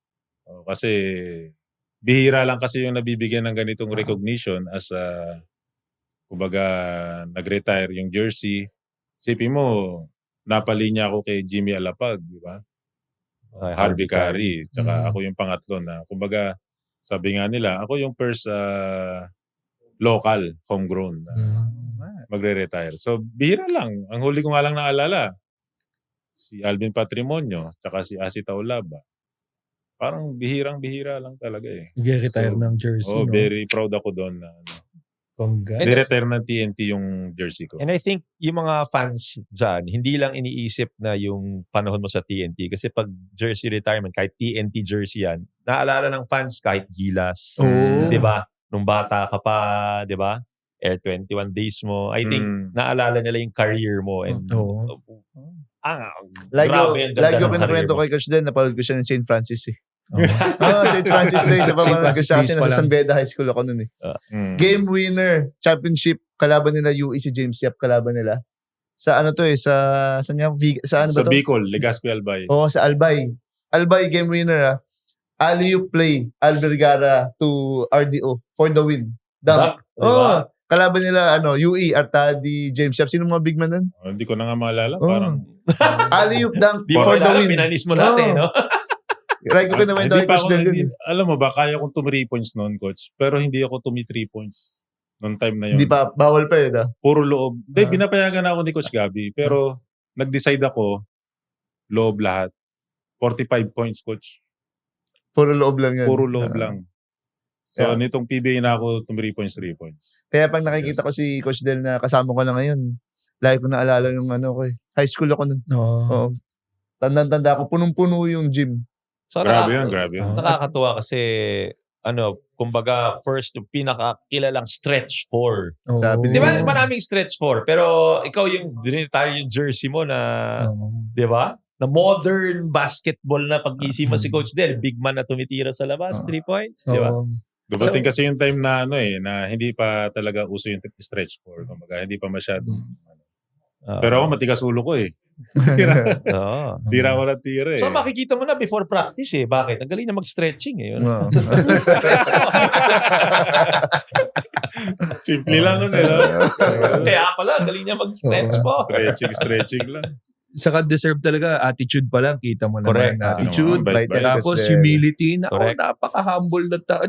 Kasi, bihira lang kasi yung nabibigyan ng ganitong recognition as kumbaga, nag-retire yung jersey. Sipin mo, napalinya ako kay Jimmy Alapag, di ba? Harvey Carey. Tsaka ako yung pangatlo na, kumbaga, sabi nga nila, ako yung first local, homegrown na magre-retire. So, bihira lang. Ang huli ko nga lang naalala, si Alvin Patrimonio, tsaka si Asi Taulaba. Parang bihirang-bihira lang talaga eh. Nag-retire ng jersey. Oh, very proud ako doon na Congrats. ni-retire ng TNT yung jersey ko. And I think yung mga fans dyan, hindi lang iniisip na yung panahon mo sa TNT. Kasi pag jersey retirement, kahit TNT jersey yan, naalala ng fans kahit Gilas. Oh. Di ba? Nung bata ka pa, di ba? Air 21 days mo. I think naalala nila yung career mo. And grabe ang ganda Lagi ko ng kinakwento career mo. kay Coach Den, napanood ko siya ng St. Francis eh. St. Francis Day. Sa pamanood ko siya kasi nasa San Beda High School ako nun eh. Game winner, championship, kalaban nila UE si James Yap, kalaban nila. Sa ano to eh, sa ano ba Sa to? Bicol, Legazpi Albay. Oo, sa Albay. Albay game winner alley-oop play, Al Vergara to RDO for the win. Dunk. Diba? Kalaban nila UE, Artadi, James Yap. Sino mga big man nun? Hindi ko na nga maalala. Parang, Alley-oop dunk Di mo for the alam, win. pinanis mo natin, no? Right ko kinawento hindi kay pa Coach ako, Den. alam mo ba, kaya kong tumi 3 points noon, coach. Pero hindi ako tumi 3 points noong time na yun. Hindi pa, bawal pa yun Puro loob. Hindi, binapayagan ako ni Coach Gabby. Pero, nag-decide ako, loob lahat. 45 points, coach. Puro loob lang yan. Puro loob lang. So, nitong PBA na ako, 3 points. Kaya pag nakikita ko si Coach Del na kasama ko na ngayon, lagi ko naalala yung ko eh. High school ako nun. Oo. Tandang-tanda ako, punong-puno yung gym. So, Grabe yun. Nakakatuwa kasi, kumbaga, first, yung pinakakilalang stretch 4. Sabi Di ba, nila. maraming stretch 4. Pero, ikaw yung retire yung jersey mo na, di ba? Na modern basketball na pag-isip mo si Coach Del. Big man na tumitira sa labas, 3 points. Di ba? Dumating kasi yung time na na hindi pa talaga uso yung stretch 4. Kumbaga, hindi pa masyado. Pero ako matigas ulo ko eh. Tira ko na tira eh. So makikita mo na before practice eh. Bakit? Ang galing na mag-stretching eh. Simple lang nun eh. Kaya pala, ang galing niya mag-stretch po. Stretching lang. Saka deserve talaga, attitude pa lang, kita mo Correct. naman. Attitude, Bait, bait. tapos humility. Correct. Napaka-humble na tao.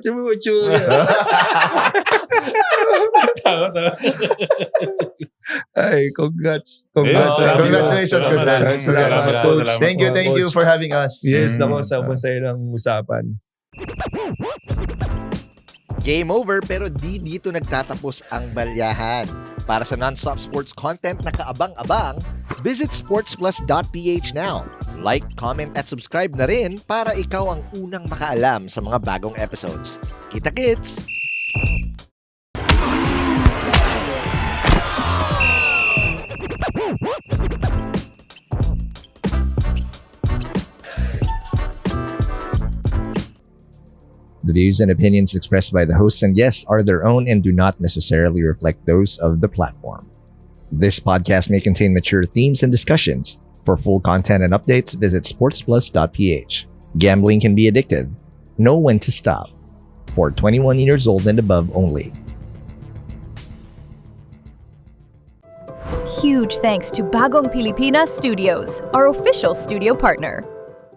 Ay, congrats. Congratulations, Coach Del. Salamat. Thank you for having us. Yes, nako, sa masaya ng usapan. Game over, pero di dito nagtatapos ang balyahan. Para sa non-stop sports content na kaabang-abang, visit sportsplus.ph now. Like, comment at subscribe na rin para ikaw ang unang makaalam sa mga bagong episodes. Kita-kits! The views and opinions expressed by the hosts and guests are their own and do not necessarily reflect those of the platform. This podcast may contain mature themes and discussions. For full content and updates, visit sportsplus.ph. Gambling can be addictive. Know when to stop. For 21 years old and above only. Huge thanks to Bagong Pilipinas Studios, our official studio partner.